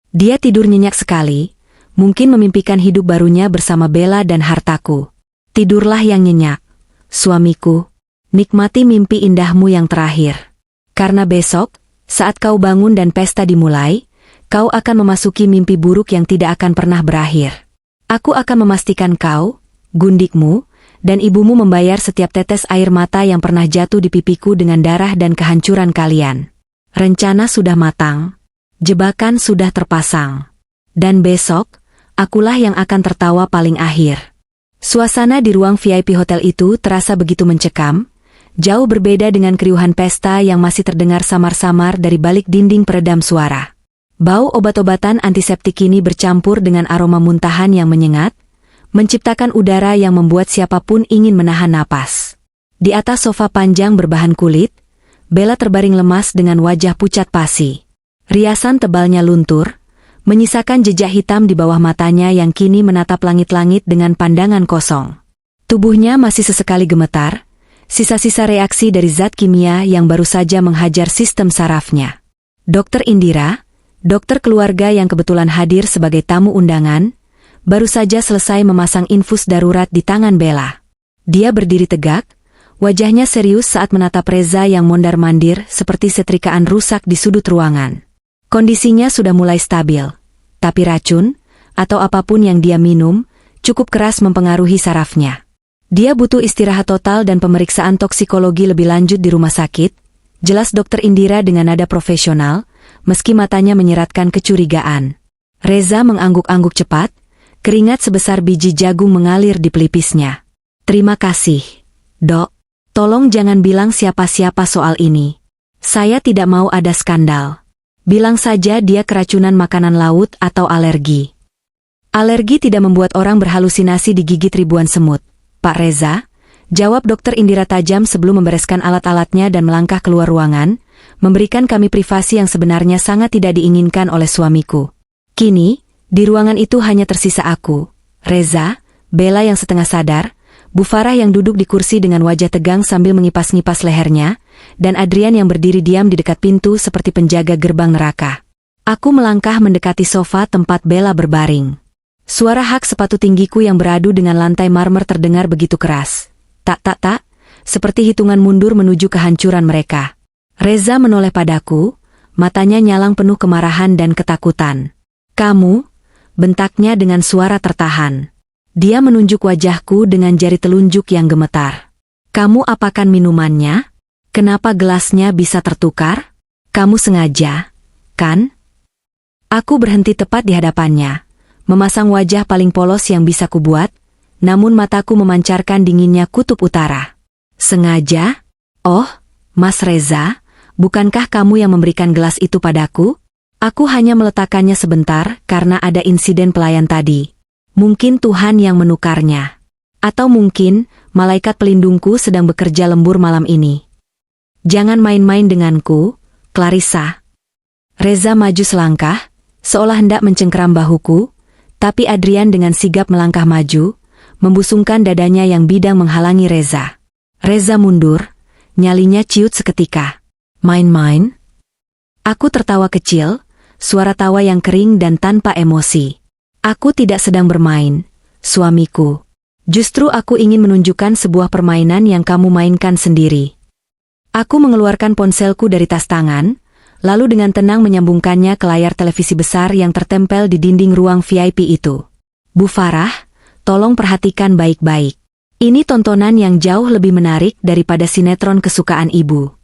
Speaker 1: Dia tidur nyenyak sekali, mungkin memimpikan hidup barunya bersama Bella dan hartaku. Tidurlah yang nyenyak, suamiku. Nikmati mimpi indahmu yang terakhir. Karena besok, saat kau bangun dan pesta dimulai, kau akan memasuki mimpi buruk yang tidak akan pernah berakhir. Aku akan memastikan kau, gundikmu, dan ibumu membayar setiap tetes air mata yang pernah jatuh di pipiku dengan darah dan kehancuran kalian. Rencana sudah matang. Jebakan sudah terpasang. Dan besok, akulah yang akan tertawa paling akhir. Suasana di ruang VIP hotel itu terasa begitu mencekam, jauh berbeda dengan keriuhan pesta yang masih terdengar samar-samar dari balik dinding peredam suara. Bau obat-obatan antiseptik ini bercampur dengan aroma muntahan yang menyengat, menciptakan udara yang membuat siapapun ingin menahan napas. Di atas sofa panjang berbahan kulit, Bella terbaring lemas dengan wajah pucat pasi. Riasan tebalnya luntur, menyisakan jejak hitam di bawah matanya yang kini menatap langit-langit dengan pandangan kosong. Tubuhnya masih sesekali gemetar, sisa-sisa reaksi dari zat kimia yang baru saja menghajar sistem sarafnya. Dokter Indira, dokter keluarga yang kebetulan hadir sebagai tamu undangan, baru saja selesai memasang infus darurat di tangan Bella. Dia berdiri tegak, wajahnya serius saat menatap Reza yang mondar-mandir seperti setrikaan rusak di sudut ruangan. Kondisinya sudah mulai stabil, tapi racun, atau apapun yang dia minum, cukup keras mempengaruhi sarafnya. Dia butuh istirahat total dan pemeriksaan toksikologi lebih lanjut di rumah sakit, jelas Dokter Indira dengan nada profesional, meski matanya menyeratkan kecurigaan. Reza mengangguk-angguk cepat, keringat sebesar biji jagung mengalir di pelipisnya. Terima kasih, Dok. Tolong jangan bilang siapa-siapa soal ini. Saya tidak mau ada skandal. Bilang saja dia keracunan makanan laut atau alergi. Alergi tidak membuat orang berhalusinasi digigit ribuan semut, Pak Reza, jawab Dokter Indira tajam sebelum membereskan alat-alatnya dan melangkah keluar ruangan, memberikan kami privasi yang sebenarnya sangat tidak diinginkan oleh suamiku. Kini, di ruangan itu hanya tersisa aku, Reza, Bella yang setengah sadar, Bu Farah yang duduk di kursi dengan wajah tegang sambil mengipas-ngipas lehernya, dan Adrian yang berdiri diam di dekat pintu seperti penjaga gerbang neraka. Aku melangkah mendekati sofa tempat Bella berbaring. Suara hak sepatu tinggiku yang beradu dengan lantai marmer terdengar begitu keras. Tak, seperti hitungan mundur menuju kehancuran mereka. Reza menoleh padaku, matanya nyalang penuh kemarahan dan ketakutan. Kamu, bentaknya dengan suara tertahan. Dia menunjuk wajahku dengan jari telunjuk yang gemetar. Kamu apakan minumannya? Kenapa gelasnya bisa tertukar? Kamu sengaja, kan? Aku berhenti tepat di hadapannya, memasang wajah paling polos yang bisa kubuat, namun mataku memancarkan dinginnya kutub utara. Sengaja? Oh, Mas Reza, bukankah kamu yang memberikan gelas itu padaku? Aku hanya meletakkannya sebentar karena ada insiden pelayan tadi. Mungkin Tuhan yang menukarnya. Atau mungkin, malaikat pelindungku sedang bekerja lembur malam ini. Jangan main-main denganku, Clarissa. Reza maju selangkah, seolah hendak mencengkeram bahuku, tapi Adrian dengan sigap melangkah maju, membusungkan dadanya yang bidang menghalangi Reza. Reza mundur, nyalinya ciut seketika. Main-main? Aku tertawa kecil, suara tawa yang kering dan tanpa emosi. Aku tidak sedang bermain, suamiku. Justru aku ingin menunjukkan sebuah permainan yang kamu mainkan sendiri. Aku mengeluarkan ponselku dari tas tangan, lalu dengan tenang menyambungkannya ke layar televisi besar yang tertempel di dinding ruang VIP itu. Bu Farah, tolong perhatikan baik-baik. Ini tontonan yang jauh lebih menarik daripada sinetron kesukaan ibu.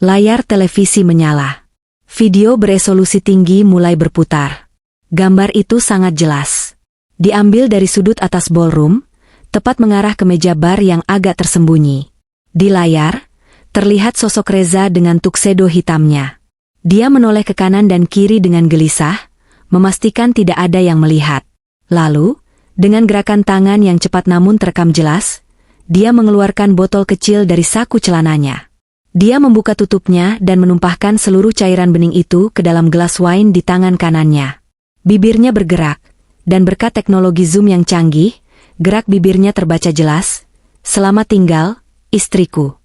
Speaker 1: Layar televisi menyala. Video beresolusi tinggi mulai berputar. Gambar itu sangat jelas. Diambil dari sudut atas ballroom, tepat mengarah ke meja bar yang agak tersembunyi. Di layar, terlihat sosok Reza dengan tuxedo hitamnya. Dia menoleh ke kanan dan kiri dengan gelisah, memastikan tidak ada yang melihat. Lalu, dengan gerakan tangan yang cepat namun terekam jelas, dia mengeluarkan botol kecil dari saku celananya. Dia membuka tutupnya dan menumpahkan seluruh cairan bening itu ke dalam gelas wine di tangan kanannya. Bibirnya bergerak, dan berkat teknologi zoom yang canggih, gerak bibirnya terbaca jelas. Selamat tinggal, istriku.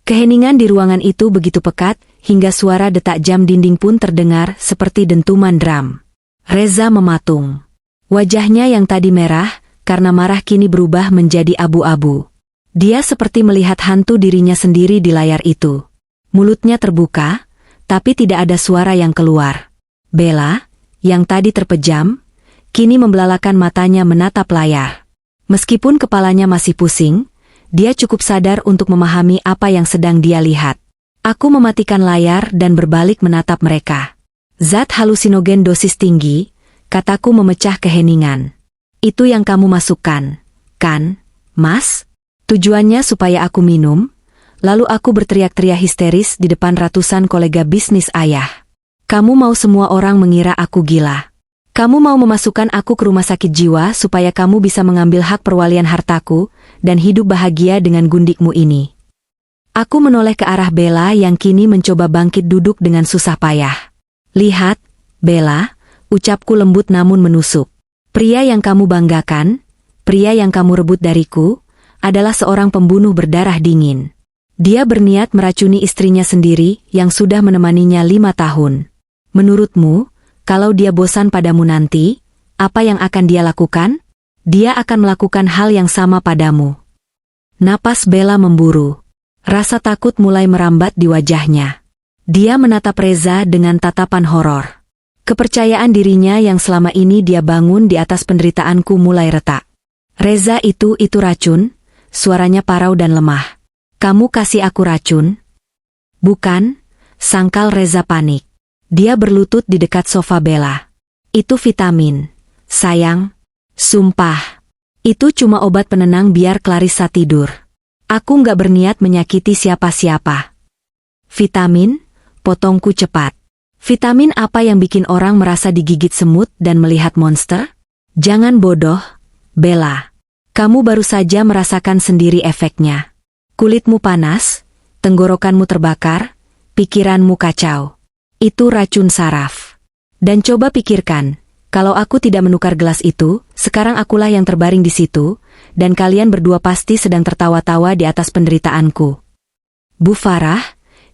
Speaker 1: Keheningan di ruangan itu begitu pekat, hingga suara detak jam dinding pun terdengar seperti dentuman drum. Reza mematung. Wajahnya yang tadi merah, karena marah kini berubah menjadi abu-abu. Dia seperti melihat hantu dirinya sendiri di layar itu. Mulutnya terbuka, tapi tidak ada suara yang keluar. Bella, yang tadi terpejam, kini membelalakan matanya menatap layar. Meskipun kepalanya masih pusing, dia cukup sadar untuk memahami apa yang sedang dia lihat. Aku mematikan layar dan berbalik menatap mereka. Zat halusinogen dosis tinggi, kataku memecah keheningan. Itu yang kamu masukkan, kan, Mas? Tujuannya supaya aku minum, lalu aku berteriak-teriak histeris di depan ratusan kolega bisnis ayah. Kamu mau semua orang mengira aku gila. Kamu mau memasukkan aku ke rumah sakit jiwa supaya kamu bisa mengambil hak perwalian hartaku dan hidup bahagia dengan gundikmu ini. Aku menoleh ke arah Bella yang kini mencoba bangkit duduk dengan susah payah. Lihat, Bella, ucapku lembut namun menusuk. Pria yang kamu banggakan, pria yang kamu rebut dariku, adalah seorang pembunuh berdarah dingin. Dia berniat meracuni istrinya sendiri yang sudah menemaninya 5 tahun. Menurutmu, kalau dia bosan padamu nanti, apa yang akan dia lakukan? Dia akan melakukan hal yang sama padamu. Napas Bella memburu. Rasa takut mulai merambat di wajahnya. Dia menatap Reza dengan tatapan horor. Kepercayaan dirinya yang selama ini dia bangun di atas penderitaanku mulai retak. Reza, itu racun, suaranya parau dan lemah. Kamu kasih aku racun? Bukan, sangkal Reza panik. Dia berlutut di dekat sofa Bella. Itu vitamin, sayang. Sumpah. Itu cuma obat penenang biar Clarissa tidur. Aku nggak berniat menyakiti siapa-siapa. Vitamin? Potongku cepat. Vitamin apa yang bikin orang merasa digigit semut dan melihat monster? Jangan bodoh, Bella. Kamu baru saja merasakan sendiri efeknya. Kulitmu panas, tenggorokanmu terbakar, pikiranmu kacau. Itu racun saraf. Dan coba pikirkan, kalau aku tidak menukar gelas itu, sekarang akulah yang terbaring di situ, dan kalian berdua pasti sedang tertawa-tawa di atas penderitaanku. Bu Farah,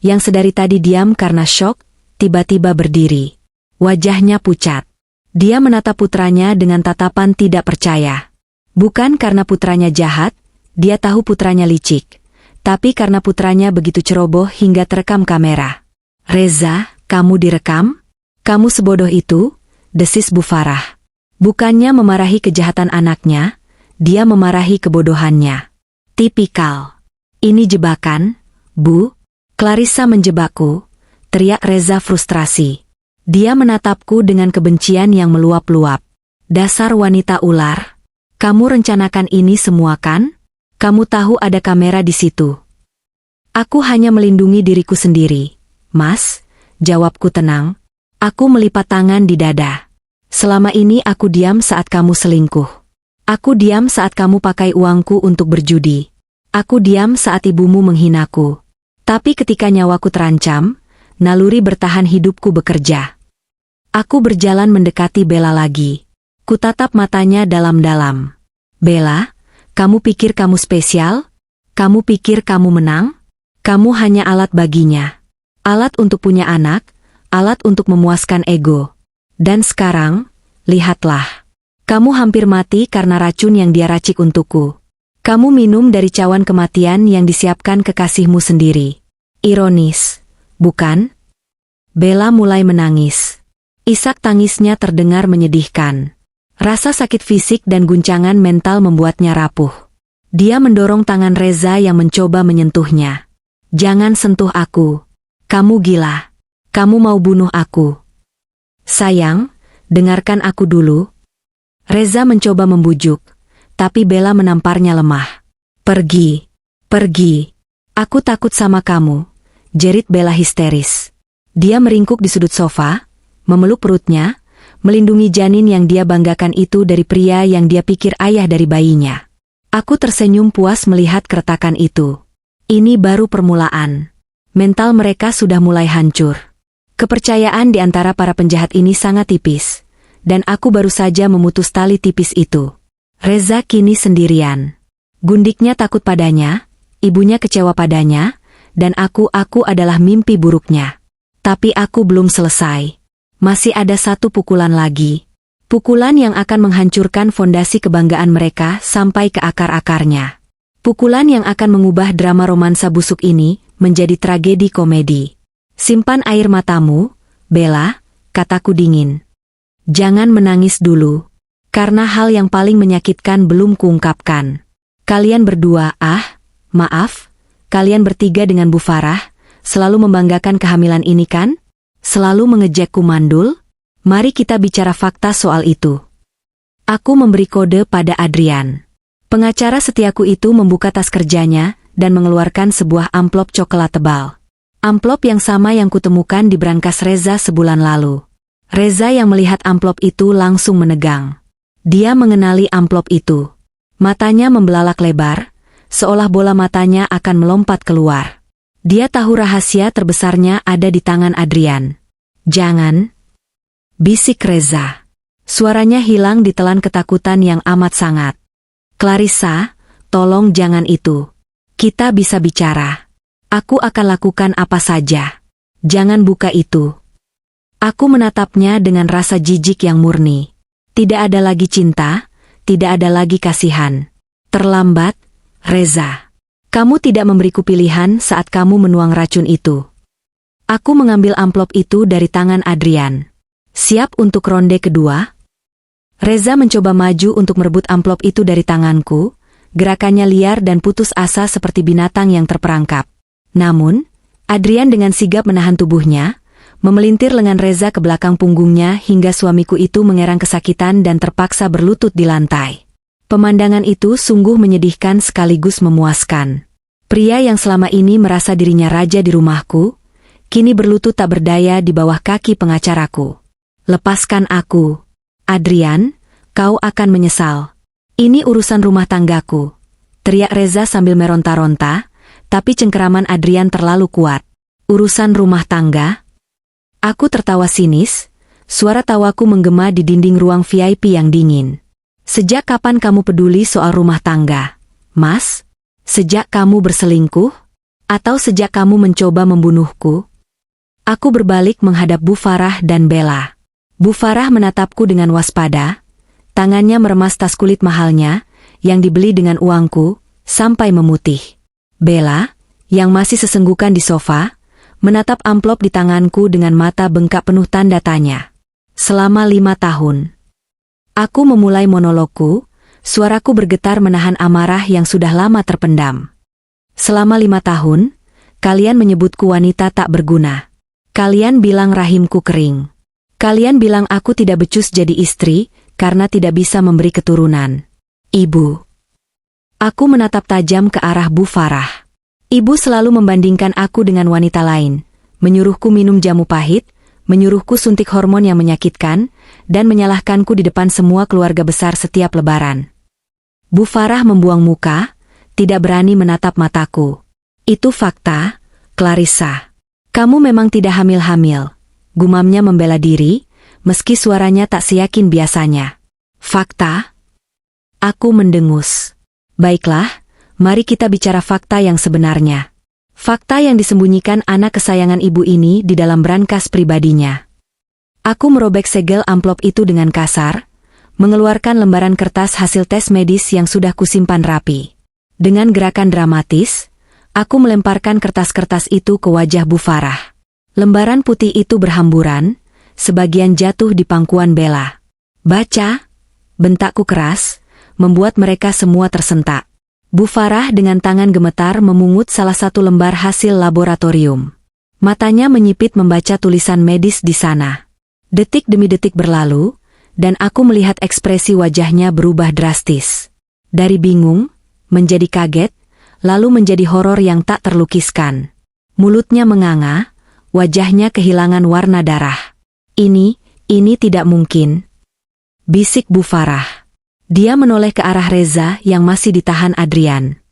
Speaker 1: yang sedari tadi diam karena syok, tiba-tiba berdiri. Wajahnya pucat. Dia menatap putranya dengan tatapan tidak percaya. Bukan karena putranya jahat, dia tahu putranya licik. Tapi karena putranya begitu ceroboh hingga terekam kamera. Reza, kamu direkam? Kamu sebodoh itu? Desis Bu Farah. Bukannya memarahi kejahatan anaknya, dia memarahi kebodohannya. Tipikal. Ini jebakan, Bu. Clarissa menjebakku, teriak Reza frustrasi. Dia menatapku dengan kebencian yang meluap-luap. Dasar wanita ular. Kamu rencanakan ini semua kan? Kamu tahu ada kamera di situ. Aku hanya melindungi diriku sendiri. Mas, jawabku tenang. Aku melipat tangan di dada. Selama ini aku diam saat kamu selingkuh. Aku diam saat kamu pakai uangku untuk berjudi. Aku diam saat ibumu menghinaku. Tapi ketika nyawaku terancam, naluri bertahan hidupku bekerja. Aku berjalan mendekati Bella lagi. Kutatap matanya dalam-dalam. Bella, kamu pikir kamu spesial? Kamu pikir kamu menang? Kamu hanya alat baginya. Alat untuk punya anak, alat untuk memuaskan ego. Dan sekarang, lihatlah. Kamu hampir mati karena racun yang dia racik untukku. Kamu minum dari cawan kematian yang disiapkan kekasihmu sendiri. Ironis, bukan? Bella mulai menangis. Isak tangisnya terdengar menyedihkan. Rasa sakit fisik dan guncangan mental membuatnya rapuh. Dia mendorong tangan Reza yang mencoba menyentuhnya. Jangan sentuh aku. Kamu gila. Kamu mau bunuh aku. Sayang, dengarkan aku dulu. Reza mencoba membujuk, tapi Bella menamparnya lemah. Pergi. Pergi. Aku takut sama kamu, jerit Bella histeris. Dia meringkuk di sudut sofa, memeluk perutnya, melindungi janin yang dia banggakan itu dari pria yang dia pikir ayah dari bayinya. Aku tersenyum puas melihat keretakan itu. Ini baru permulaan. Mental mereka sudah mulai hancur. Kepercayaan di antara para penjahat ini sangat tipis, dan aku baru saja memutus tali tipis itu. Reza kini sendirian. Gundiknya takut padanya, ibunya kecewa padanya, dan aku adalah mimpi buruknya. Tapi aku belum selesai. Masih ada satu pukulan lagi. Pukulan yang akan menghancurkan fondasi kebanggaan mereka sampai ke akar-akarnya. Pukulan yang akan mengubah drama romansa busuk ini menjadi tragedi komedi. Simpan air matamu, Bella, kataku dingin. Jangan menangis dulu. Karena hal yang paling menyakitkan belum kuungkapkan. Kalian berdua, maaf, kalian bertiga dengan Bu Farah, selalu membanggakan kehamilan ini kan? Selalu mengejekku mandul? Mari kita bicara fakta soal itu. Aku memberi kode pada Adrian. Pengacara setiaku itu membuka tas kerjanya dan mengeluarkan sebuah amplop coklat tebal. Amplop yang sama yang kutemukan di brankas Reza sebulan lalu. Reza yang melihat amplop itu langsung menegang. Dia mengenali amplop itu. Matanya membelalak lebar, seolah bola matanya akan melompat keluar. Dia tahu rahasia terbesarnya ada di tangan Adrian. Jangan, bisik Reza. Suaranya hilang ditelan ketakutan yang amat sangat. Clarissa, tolong jangan itu. Kita bisa bicara. Aku akan lakukan apa saja. Jangan buka itu. Aku menatapnya dengan rasa jijik yang murni. Tidak ada lagi cinta, tidak ada lagi kasihan. Terlambat, Reza. Kamu tidak memberiku pilihan saat kamu menuang racun itu. Aku mengambil amplop itu dari tangan Adrian. Siap untuk ronde kedua? Reza mencoba maju untuk merebut amplop itu dari tanganku, gerakannya liar dan putus asa seperti binatang yang terperangkap. Namun, Adrian dengan sigap menahan tubuhnya, memelintir lengan Reza ke belakang punggungnya hingga suamiku itu mengerang kesakitan dan terpaksa berlutut di lantai. Pemandangan itu sungguh menyedihkan sekaligus memuaskan. Pria yang selama ini merasa dirinya raja di rumahku, kini berlutut tak berdaya di bawah kaki pengacaraku. Lepaskan aku. Adrian, kau akan menyesal. Ini urusan rumah tanggaku. Teriak Reza sambil meronta-ronta, tapi cengkeraman Adrian terlalu kuat. Urusan rumah tangga? Aku tertawa sinis, suara tawaku menggema di dinding ruang VIP yang dingin. Sejak kapan kamu peduli soal rumah tangga, Mas? Sejak kamu berselingkuh? Atau sejak kamu mencoba membunuhku? Aku berbalik menghadap Bu Farah dan Bella. Bu Farah menatapku dengan waspada, tangannya meremas tas kulit mahalnya, yang dibeli dengan uangku, sampai memutih. Bella, yang masih sesenggukan di sofa, menatap amplop di tanganku dengan mata bengkak penuh tanda tanya. Selama 5 tahun. Aku memulai monologku, suaraku bergetar menahan amarah yang sudah lama terpendam. Selama 5 tahun, kalian menyebutku wanita tak berguna. Kalian bilang rahimku kering. Kalian bilang aku tidak becus jadi istri, karena tidak bisa memberi keturunan. Ibu. Aku menatap tajam ke arah Bu Farah. Ibu selalu membandingkan aku dengan wanita lain, menyuruhku minum jamu pahit, menyuruhku suntik hormon yang menyakitkan, dan menyalahkanku di depan semua keluarga besar setiap lebaran. Bu Farah membuang muka, tidak berani menatap mataku. Itu fakta, Clarissa. Kamu memang tidak hamil-hamil. Gumamnya membela diri, meski suaranya tak seyakin biasanya. Fakta? Aku mendengus. Baiklah, mari kita bicara fakta yang sebenarnya. Fakta yang disembunyikan anak kesayangan ibu ini di dalam brankas pribadinya. Aku merobek segel amplop itu dengan kasar, mengeluarkan lembaran kertas hasil tes medis yang sudah kusimpan rapi. Dengan gerakan dramatis, aku melemparkan kertas-kertas itu ke wajah Bu Farah. Lembaran putih itu berhamburan, sebagian jatuh di pangkuan Bella. Baca, bentakku keras, membuat mereka semua tersentak. Bu Farah dengan tangan gemetar memungut salah satu lembar hasil laboratorium. Matanya menyipit membaca tulisan medis di sana. Detik demi detik berlalu, dan aku melihat ekspresi wajahnya berubah drastis. Dari bingung, menjadi kaget, lalu menjadi horor yang tak terlukiskan. Mulutnya menganga, wajahnya kehilangan warna darah. Ini tidak mungkin. Bisik Bu Farah. Dia menoleh ke arah Reza yang masih ditahan Adrian.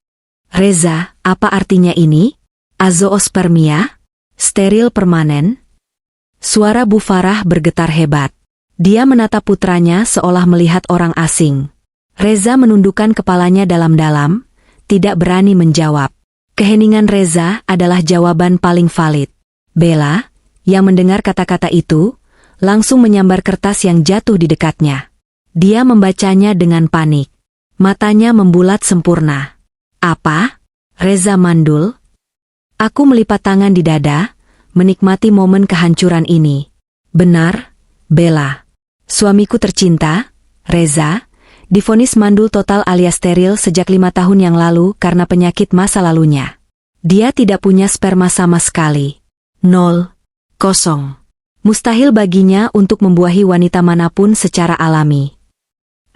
Speaker 1: Reza, apa artinya ini? Azoospermia? Steril permanen? Suara Bu Farah bergetar hebat. Dia menatap putranya seolah melihat orang asing. Reza menundukkan kepalanya dalam-dalam, tidak berani menjawab. Keheningan Reza adalah jawaban paling valid. Bella, yang mendengar kata-kata itu, langsung menyambar kertas yang jatuh di dekatnya. Dia membacanya dengan panik. Matanya membulat sempurna. Apa? Reza mandul? Aku melipat tangan di dada, menikmati momen kehancuran ini. Benar, Bella. Suamiku tercinta, Reza, divonis mandul total alias steril sejak 5 tahun yang lalu karena penyakit masa lalunya. Dia tidak punya sperma sama sekali. 0. Kosong. Mustahil baginya untuk membuahi wanita manapun secara alami.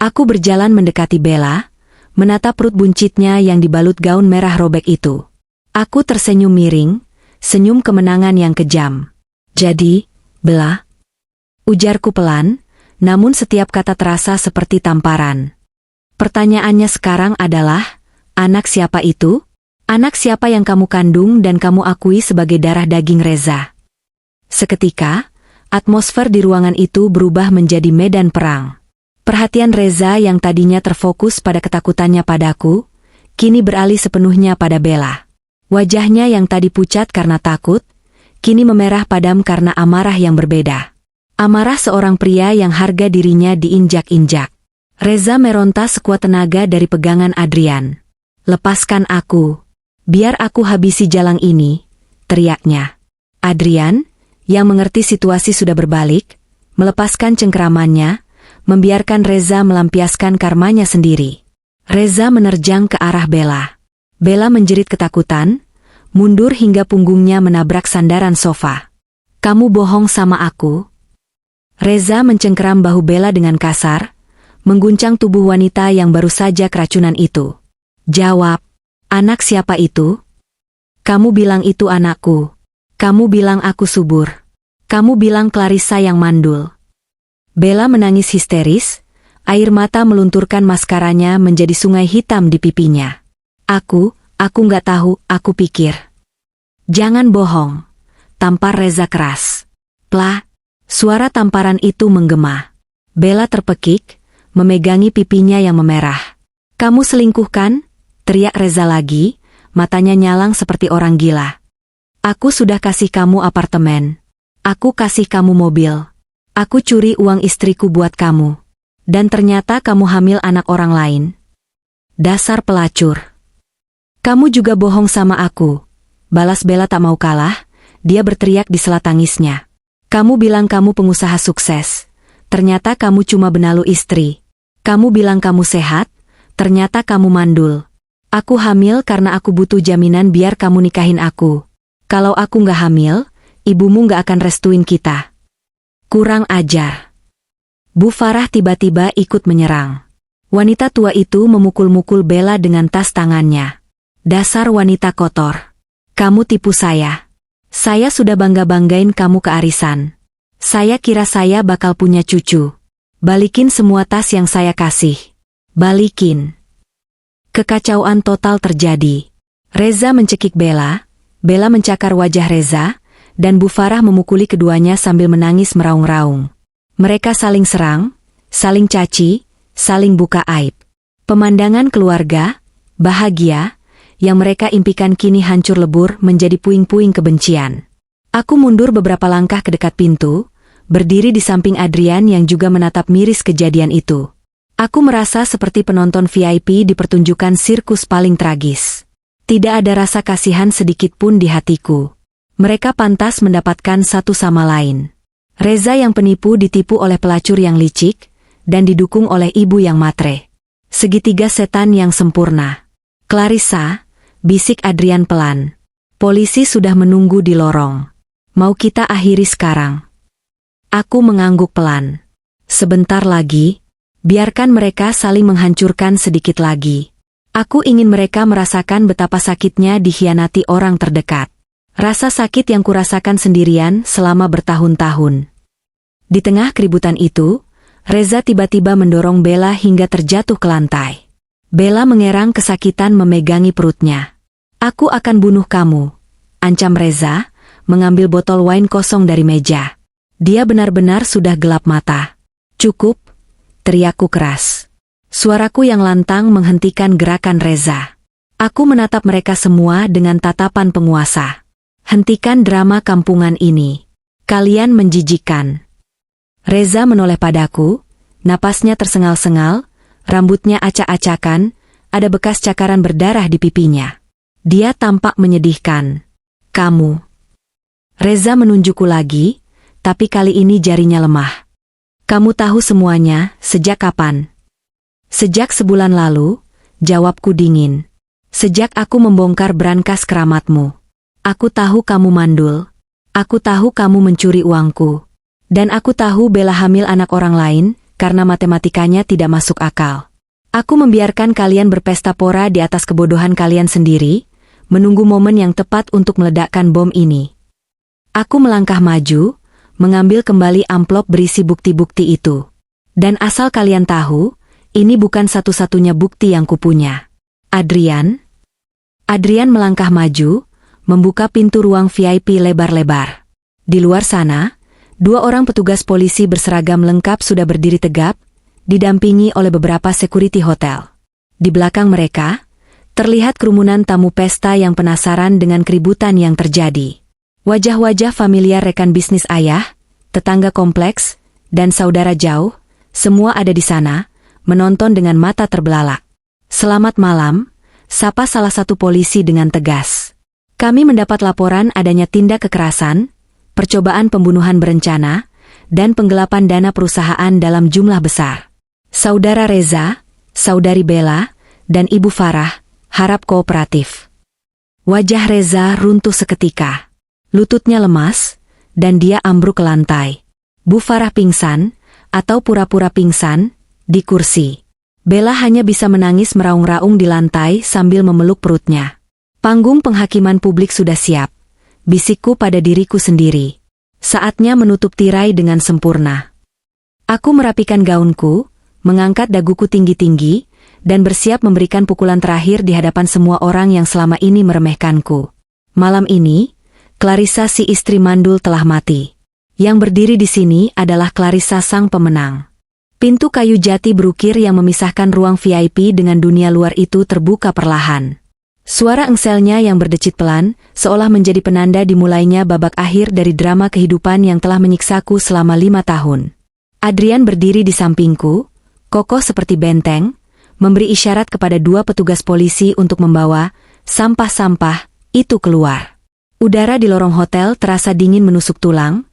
Speaker 1: Aku berjalan mendekati Bella, menatap perut buncitnya yang dibalut gaun merah robek itu. Aku tersenyum miring, senyum kemenangan yang kejam. Jadi, Bella? Ujarku pelan, namun setiap kata terasa seperti tamparan. Pertanyaannya sekarang adalah, anak siapa itu? Anak siapa yang kamu kandung dan kamu akui sebagai darah daging Reza? Seketika, atmosfer di ruangan itu berubah menjadi medan perang. Perhatian Reza yang tadinya terfokus pada ketakutannya padaku, kini beralih sepenuhnya pada Bella. Wajahnya yang tadi pucat karena takut, kini memerah padam karena amarah yang berbeda. Amarah seorang pria yang harga dirinya diinjak-injak. Reza meronta sekuat tenaga dari pegangan Adrian. Lepaskan aku. Biar aku habisi jalang ini, teriaknya. Adrian, yang mengerti situasi sudah berbalik, melepaskan cengkeramannya, membiarkan Reza melampiaskan karmanya sendiri. Reza menerjang ke arah Bella. Bella menjerit ketakutan, mundur hingga punggungnya menabrak sandaran sofa. "Kamu bohong sama aku?" Reza mencengkeram bahu Bella dengan kasar, mengguncang tubuh wanita yang baru saja keracunan itu. "Jawab, anak siapa itu? Kamu bilang itu anakku. Kamu bilang aku subur. Kamu bilang Clarissa yang mandul." Bella menangis histeris, air mata melunturkan maskaranya menjadi sungai hitam di pipinya. Aku nggak tahu, aku pikir." "Jangan bohong," tampar Reza keras. Plah, suara tamparan itu menggema. Bella terpekik, memegangi pipinya yang memerah. "Kamu selingkuh kan?" teriak Reza lagi, matanya nyalang seperti orang gila. "Aku sudah kasih kamu apartemen. Aku kasih kamu mobil. Aku curi uang istriku buat kamu. Dan ternyata kamu hamil anak orang lain. Dasar pelacur." "Kamu juga bohong sama aku," balas Bella tak mau kalah, dia berteriak di sela tangisnya. "Kamu bilang kamu pengusaha sukses. Ternyata kamu cuma benalu istri. Kamu bilang kamu sehat, ternyata kamu mandul. Aku hamil karena aku butuh jaminan biar kamu nikahin aku. Kalau aku nggak hamil, ibumu nggak akan restuin kita." "Kurang ajar." Bu Farah tiba-tiba ikut menyerang. Wanita tua itu memukul-mukul Bella dengan tas tangannya. "Dasar wanita kotor. Kamu tipu saya. Saya sudah bangga-banggain kamu ke arisan. Saya kira saya bakal punya cucu. Balikin semua tas yang saya kasih. Balikin." Kekacauan total terjadi. Reza mencekik Bella, Bella mencakar wajah Reza, dan Bu Farah memukuli keduanya sambil menangis meraung-raung. Mereka saling serang, saling caci, saling buka aib. Pemandangan keluarga, bahagia, yang mereka impikan kini hancur lebur menjadi puing-puing kebencian. Aku mundur beberapa langkah ke dekat pintu, berdiri di samping Adrian yang juga menatap miris kejadian itu. Aku merasa seperti penonton VIP di pertunjukan sirkus paling tragis. Tidak ada rasa kasihan sedikit pun di hatiku. Mereka pantas mendapatkan satu sama lain. Reza yang penipu ditipu oleh pelacur yang licik, dan didukung oleh ibu yang matre. Segitiga setan yang sempurna. "Clarissa," bisik Adrian pelan. "Polisi sudah menunggu di lorong. Mau kita akhiri sekarang?" Aku mengangguk pelan. "Sebentar lagi, biarkan mereka saling menghancurkan sedikit lagi. Aku ingin mereka merasakan betapa sakitnya dikhianati orang terdekat. Rasa sakit yang kurasakan sendirian selama bertahun-tahun." Di tengah keributan itu, Reza tiba-tiba mendorong Bella hingga terjatuh ke lantai. Bella mengerang kesakitan memegangi perutnya. "Aku akan bunuh kamu," ancam Reza, mengambil botol wine kosong dari meja. Dia benar-benar sudah gelap mata. "Cukup," teriakku keras. Suaraku yang lantang menghentikan gerakan Reza. Aku menatap mereka semua dengan tatapan penguasa. "Hentikan drama kampungan ini. Kalian menjijikkan." Reza menoleh padaku, napasnya tersengal-sengal, rambutnya acak-acakan, ada bekas cakaran berdarah di pipinya. Dia tampak menyedihkan. "Kamu." Reza menunjukku lagi, tapi kali ini jarinya lemah. "Kamu tahu semuanya, sejak kapan?" "Sejak sebulan lalu," jawabku dingin. "Sejak aku membongkar brankas keramatmu. Aku tahu kamu mandul. Aku tahu kamu mencuri uangku. Dan aku tahu Bella hamil anak orang lain, karena matematikanya tidak masuk akal. Aku membiarkan kalian berpesta pora di atas kebodohan kalian sendiri, menunggu momen yang tepat untuk meledakkan bom ini." Aku melangkah maju, mengambil kembali amplop berisi bukti-bukti itu. "Dan asal kalian tahu, ini bukan satu-satunya bukti yang kupunya. Adrian?" Adrian melangkah maju, membuka pintu ruang VIP lebar-lebar. Di luar sana, 2 orang petugas polisi berseragam lengkap sudah berdiri tegap, didampingi oleh beberapa security hotel. Di belakang mereka, terlihat kerumunan tamu pesta yang penasaran dengan keributan yang terjadi. Wajah-wajah familiar rekan bisnis ayah, tetangga kompleks, dan saudara jauh, semua ada di sana, menonton dengan mata terbelalak. "Selamat malam," sapa salah satu polisi dengan tegas. "Kami mendapat laporan adanya tindak kekerasan, percobaan pembunuhan berencana, dan penggelapan dana perusahaan dalam jumlah besar. Saudara Reza, Saudari Bella, dan Ibu Farah harap kooperatif. Wajah Reza runtuh seketika. Lututnya lemas, dan dia ambruk ke lantai. Bu Farah pingsan, atau pura-pura pingsan, di kursi. Bella hanya bisa menangis meraung-raung di lantai sambil memeluk perutnya. Panggung penghakiman publik sudah siap. Bisikku pada diriku sendiri. Saatnya menutup tirai dengan sempurna. Aku merapikan gaunku, mengangkat daguku tinggi-tinggi, dan bersiap memberikan pukulan terakhir di hadapan semua orang yang selama ini meremehkanku. Malam ini, Clarissa si istri mandul telah mati. Yang berdiri di sini adalah Clarissa sang pemenang. Pintu kayu jati berukir yang memisahkan ruang VIP dengan dunia luar itu terbuka perlahan. Suara engselnya yang berdecit pelan, seolah menjadi penanda dimulainya babak akhir dari drama kehidupan yang telah menyiksaku selama 5 tahun. Adrian berdiri di sampingku, kokoh seperti benteng, memberi isyarat kepada 2 petugas polisi untuk membawa sampah-sampah itu keluar. Udara di lorong hotel terasa dingin menusuk tulang,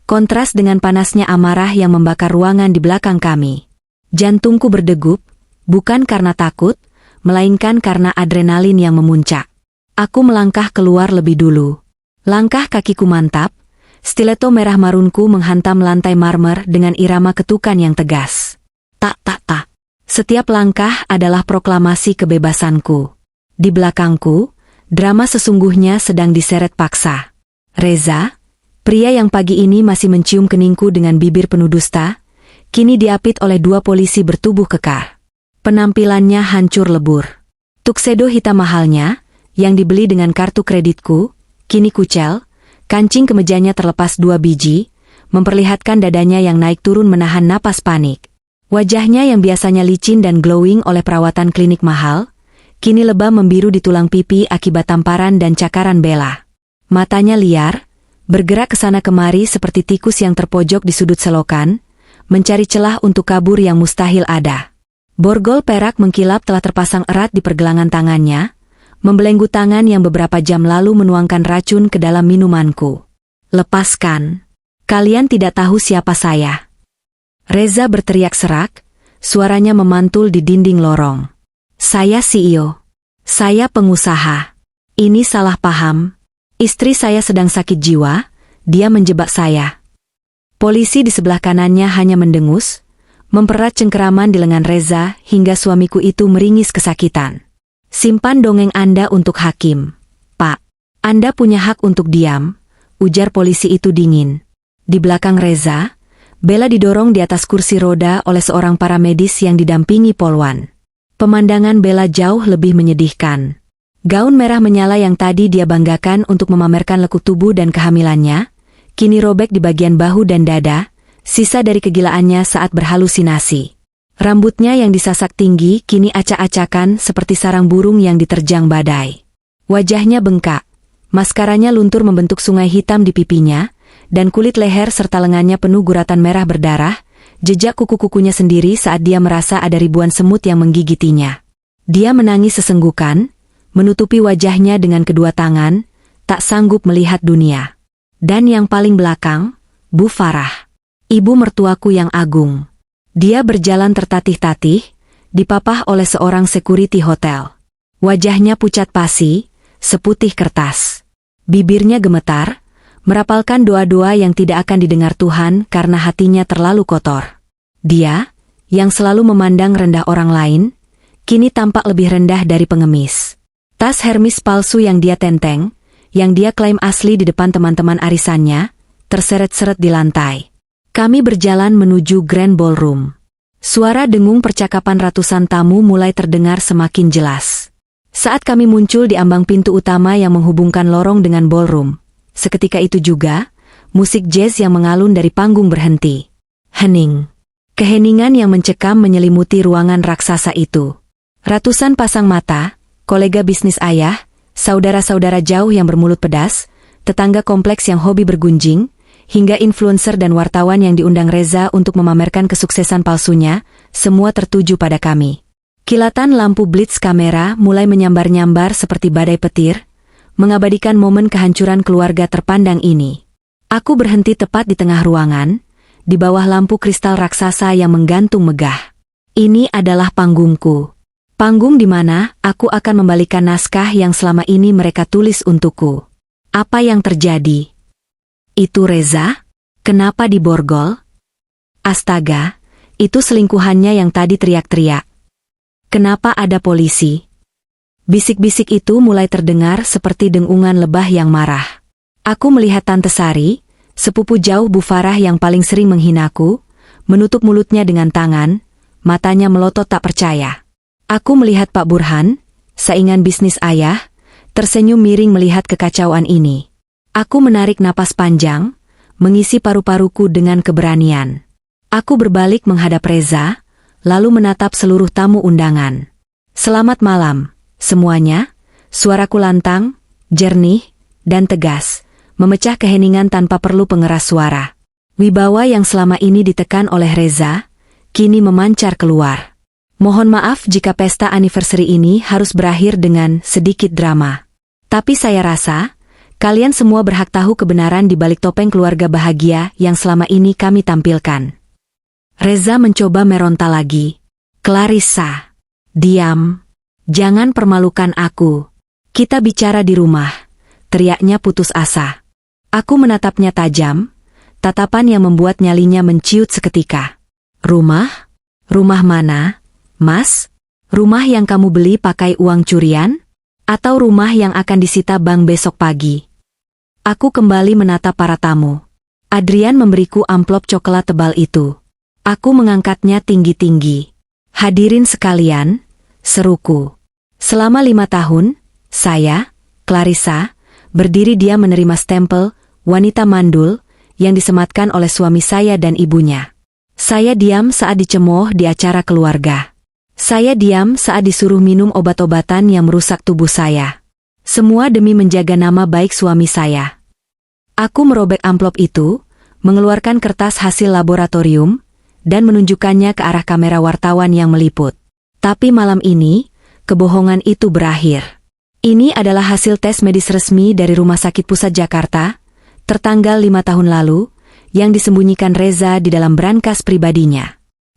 Speaker 1: kontras dengan panasnya amarah yang membakar ruangan di belakang kami. Jantungku berdegup, bukan karena takut, melainkan karena adrenalin yang memuncak. Aku melangkah keluar lebih dulu. Langkah kakiku mantap, stiletto merah marunku menghantam lantai marmer dengan irama ketukan yang tegas. Tak, tak, tak. Setiap langkah adalah proklamasi kebebasanku. Di belakangku, drama sesungguhnya sedang diseret paksa. Reza, pria yang pagi ini masih mencium keningku dengan bibir penuh dusta, kini diapit oleh 2 polisi bertubuh kekar. Penampilannya hancur lebur. Tuxedo hitam mahalnya, yang dibeli dengan kartu kreditku, kini kucel, kancing kemejanya terlepas 2 biji, memperlihatkan dadanya yang naik turun menahan napas panik. Wajahnya yang biasanya licin dan glowing oleh perawatan klinik mahal, kini lebam membiru di tulang pipi akibat tamparan dan cakaran Bella. Matanya liar, bergerak ke sana kemari seperti tikus yang terpojok di sudut selokan, mencari celah untuk kabur yang mustahil ada. Borgol perak mengkilap telah terpasang erat di pergelangan tangannya, membelenggu tangan yang beberapa jam lalu menuangkan racun ke dalam minumanku. Lepaskan. Kalian tidak tahu siapa saya. Reza berteriak serak, suaranya memantul di dinding lorong. Saya CEO. Saya pengusaha. Ini salah paham. Istri saya sedang sakit jiwa, dia menjebak saya. Polisi di sebelah kanannya hanya mendengus, mempererat cengkeraman di lengan Reza hingga suamiku itu meringis kesakitan. Simpan dongeng Anda untuk hakim. Pak, Anda punya hak untuk diam, ujar polisi itu dingin. Di belakang Reza, Bella didorong di atas kursi roda oleh seorang paramedis yang didampingi Polwan. Pemandangan Bella jauh lebih menyedihkan. Gaun merah menyala yang tadi dia banggakan untuk memamerkan lekuk tubuh dan kehamilannya, kini robek di bagian bahu dan dada, sisa dari kegilaannya saat berhalusinasi. Rambutnya yang disasak tinggi kini acak-acakan seperti sarang burung yang diterjang badai. Wajahnya bengkak, maskaranya luntur membentuk sungai hitam di pipinya, dan kulit leher serta lengannya penuh guratan merah berdarah, jejak kuku-kukunya sendiri saat dia merasa ada ribuan semut yang menggigitinya. Dia menangis sesenggukan, menutupi wajahnya dengan kedua tangan, tak sanggup melihat dunia. Dan yang paling belakang, Bu Farah, ibu mertuaku yang agung. Dia berjalan tertatih-tatih, dipapah oleh seorang security hotel. Wajahnya pucat pasi, seputih kertas. Bibirnya gemetar, merapalkan doa-doa yang tidak akan didengar Tuhan karena hatinya terlalu kotor. Dia, yang selalu memandang rendah orang lain, kini tampak lebih rendah dari pengemis. Tas Hermes palsu yang dia tenteng, yang dia klaim asli di depan teman-teman arisannya, terseret-seret di lantai. Kami berjalan menuju Grand Ballroom. Suara dengung percakapan ratusan tamu mulai terdengar semakin jelas. Saat kami muncul di ambang pintu utama yang menghubungkan lorong dengan ballroom, seketika itu juga, musik jazz yang mengalun dari panggung berhenti. Hening. Keheningan yang mencekam menyelimuti ruangan raksasa itu. Ratusan pasang mata, kolega bisnis ayah, saudara-saudara jauh yang bermulut pedas, tetangga kompleks yang hobi bergunjing, hingga influencer dan wartawan yang diundang Reza untuk memamerkan kesuksesan palsunya, semua tertuju pada kami. Kilatan lampu blitz kamera mulai menyambar-nyambar seperti badai petir, mengabadikan momen kehancuran keluarga terpandang ini. Aku berhenti tepat di tengah ruangan, di bawah lampu kristal raksasa yang menggantung megah. Ini adalah panggungku. Panggung di mana aku akan membalikan naskah yang selama ini mereka tulis untukku. Apa yang terjadi? Itu Reza? Kenapa diborgol? Astaga, itu selingkuhannya yang tadi teriak-teriak. Kenapa ada polisi? Bisik-bisik itu mulai terdengar seperti dengungan lebah yang marah. Aku melihat Tante Sari, sepupu jauh Bu Farah yang paling sering menghinaku, menutup mulutnya dengan tangan, matanya melotot tak percaya. Aku melihat Pak Burhan, saingan bisnis ayah, tersenyum miring melihat kekacauan ini. Aku menarik napas panjang, mengisi paru-paruku dengan keberanian. Aku berbalik menghadap Reza, lalu menatap seluruh tamu undangan. Selamat malam. Semuanya, suaraku lantang, jernih, dan tegas, memecah keheningan tanpa perlu pengeras suara. Wibawa yang selama ini ditekan oleh Reza, kini memancar keluar. Mohon maaf jika pesta anniversary ini harus berakhir dengan sedikit drama. Tapi saya rasa, kalian semua berhak tahu kebenaran di balik topeng keluarga bahagia yang selama ini kami tampilkan. Reza mencoba meronta lagi. Clarissa, diam. Jangan permalukan aku. Kita bicara di rumah, teriaknya putus asa. Aku menatapnya tajam, tatapan yang membuat nyalinya menciut seketika. Rumah? Rumah mana, Mas? Rumah yang kamu beli pakai uang curian? Atau rumah yang akan disita bank besok pagi? Aku kembali menatap para tamu. Adrian memberiku amplop coklat tebal itu. Aku mengangkatnya tinggi-tinggi. Hadirin sekalian, seruku. Selama 5 tahun, saya, Clarissa, berdiri diam menerima stempel wanita mandul yang disematkan oleh suami saya dan ibunya. Saya diam saat dicemooh di acara keluarga. Saya diam saat disuruh minum obat-obatan yang merusak tubuh saya. Semua demi menjaga nama baik suami saya. Aku merobek amplop itu, mengeluarkan kertas hasil laboratorium, dan menunjukkannya ke arah kamera wartawan yang meliput. Tapi malam ini, kebohongan itu berakhir. Ini adalah hasil tes medis resmi dari Rumah Sakit Pusat Jakarta, tertanggal 5 tahun lalu, yang disembunyikan Reza di dalam brankas pribadinya.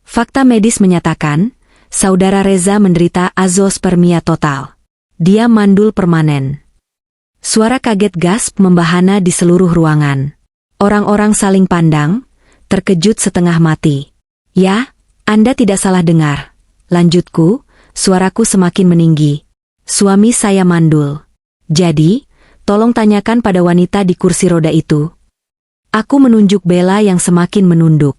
Speaker 1: Fakta medis menyatakan, saudara Reza menderita azoospermia total. Dia mandul permanen. Suara kaget gasp membahana di seluruh ruangan. Orang-orang saling pandang, terkejut setengah mati. Ya, Anda tidak salah dengar. Lanjutku. Suaraku semakin meninggi. Suami saya mandul. Jadi, tolong tanyakan pada wanita di kursi roda itu. Aku menunjuk Bella yang semakin menunduk.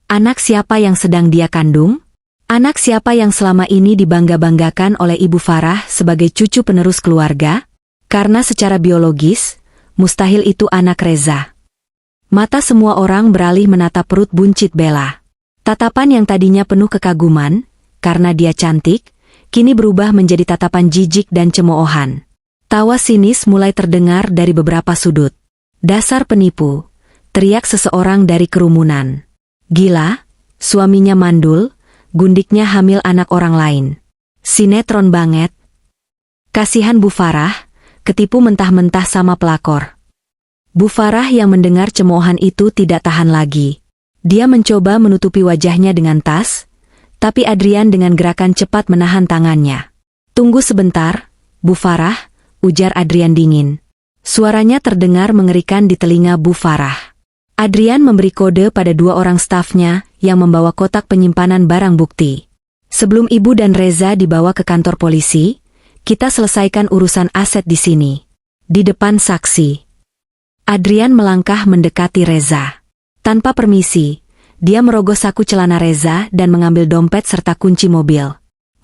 Speaker 1: Anak siapa yang sedang dia kandung? Anak siapa yang selama ini dibangga-banggakan oleh Ibu Farah sebagai cucu penerus keluarga? Karena secara biologis, mustahil itu anak Reza. Mata semua orang beralih menatap perut buncit Bella. Tatapan yang tadinya penuh kekaguman, karena dia cantik, kini berubah menjadi tatapan jijik dan cemoohan. Tawa sinis mulai terdengar dari beberapa sudut. Dasar penipu, teriak seseorang dari kerumunan. Gila, suaminya mandul, gundiknya hamil anak orang lain. Sinetron banget. Kasihan Bu Farah, ketipu mentah-mentah sama pelakor. Bu Farah yang mendengar cemoohan itu tidak tahan lagi. Dia mencoba menutupi wajahnya dengan tas, tapi Adrian dengan gerakan cepat menahan tangannya. Tunggu sebentar, Bu Farah, ujar Adrian dingin. Suaranya terdengar mengerikan di telinga Bu Farah. Adrian memberi kode pada 2 orang stafnya yang membawa kotak penyimpanan barang bukti. Sebelum Ibu dan Reza dibawa ke kantor polisi, kita selesaikan urusan aset di sini. Di depan saksi. Adrian melangkah mendekati Reza. Tanpa permisi, dia merogoh saku celana Reza dan mengambil dompet serta kunci mobil.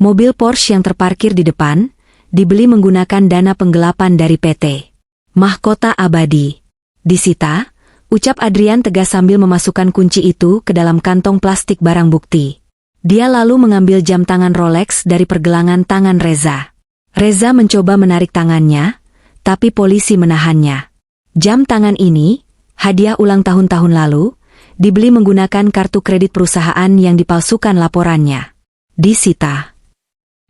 Speaker 1: Mobil Porsche yang terparkir di depan, dibeli menggunakan dana penggelapan dari PT Mahkota Abadi. Disita, ucap Adrian tegas sambil memasukkan kunci itu ke dalam kantong plastik barang bukti. Dia lalu mengambil jam tangan Rolex dari pergelangan tangan Reza. Reza mencoba menarik tangannya, tapi polisi menahannya. Jam tangan ini, hadiah ulang tahun lalu, dibeli menggunakan kartu kredit perusahaan yang dipalsukan laporannya. Disita.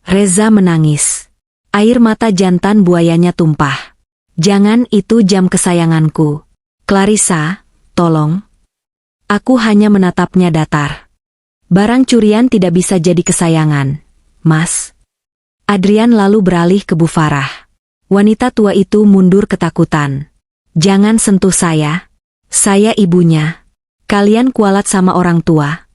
Speaker 1: Reza menangis. Air mata jantan buayanya tumpah. Jangan, itu jam kesayanganku. Clarissa, tolong. Aku hanya menatapnya datar. Barang curian tidak bisa jadi kesayangan, Mas. Adrian lalu beralih ke Bu Farah. Wanita tua itu mundur ketakutan. Jangan sentuh saya. Saya ibunya. Kalian kualat sama orang tua.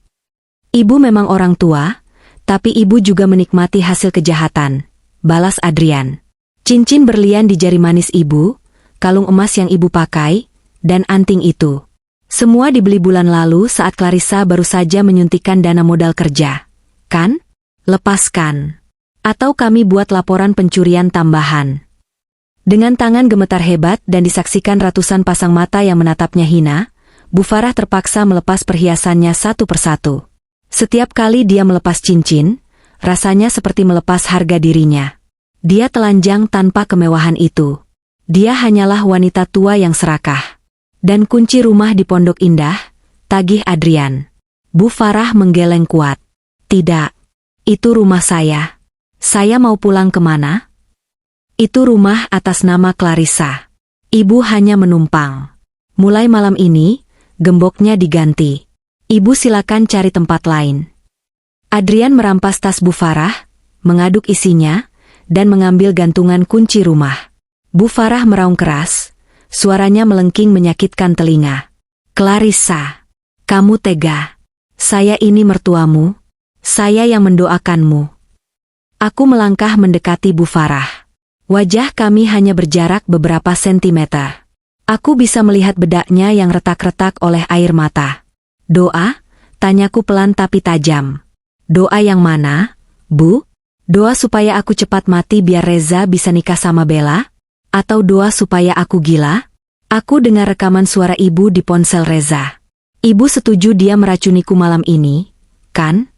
Speaker 1: Ibu memang orang tua, tapi ibu juga menikmati hasil kejahatan, balas Adrian. Cincin berlian di jari manis ibu, kalung emas yang ibu pakai, dan anting itu. Semua dibeli bulan lalu saat Clarissa baru saja menyuntikkan dana modal kerja. Kan? Lepaskan. Atau kami buat laporan pencurian tambahan. Dengan tangan gemetar hebat dan disaksikan ratusan pasang mata yang menatapnya hina, Bu Farah terpaksa melepas perhiasannya satu persatu. Setiap kali dia melepas cincin, rasanya seperti melepas harga dirinya. Dia telanjang tanpa kemewahan itu. Dia hanyalah wanita tua yang serakah. Dan kunci rumah di Pondok Indah, tagih Adrian. Bu Farah menggeleng kuat. Tidak. Itu rumah saya. Saya mau pulang kemana? Itu rumah atas nama Clarissa. Ibu hanya menumpang. Mulai malam ini, gemboknya diganti. Ibu silakan cari tempat lain. Adrian merampas tas Bu Farah, mengaduk isinya, dan mengambil gantungan kunci rumah. Bu Farah meraung keras. Suaranya melengking menyakitkan telinga. Clarissa, kamu tega. Saya ini mertuamu. Saya yang mendoakanmu. Aku melangkah mendekati Bu Farah. Wajah kami hanya berjarak beberapa sentimeter. Aku bisa melihat bedaknya yang retak-retak oleh air mata. Doa? Tanyaku pelan tapi tajam. Doa yang mana, Bu? Doa supaya aku cepat mati biar Reza bisa nikah sama Bella? Atau doa supaya aku gila? Aku dengar rekaman suara ibu di ponsel Reza. Ibu setuju dia meracuniku malam ini, kan?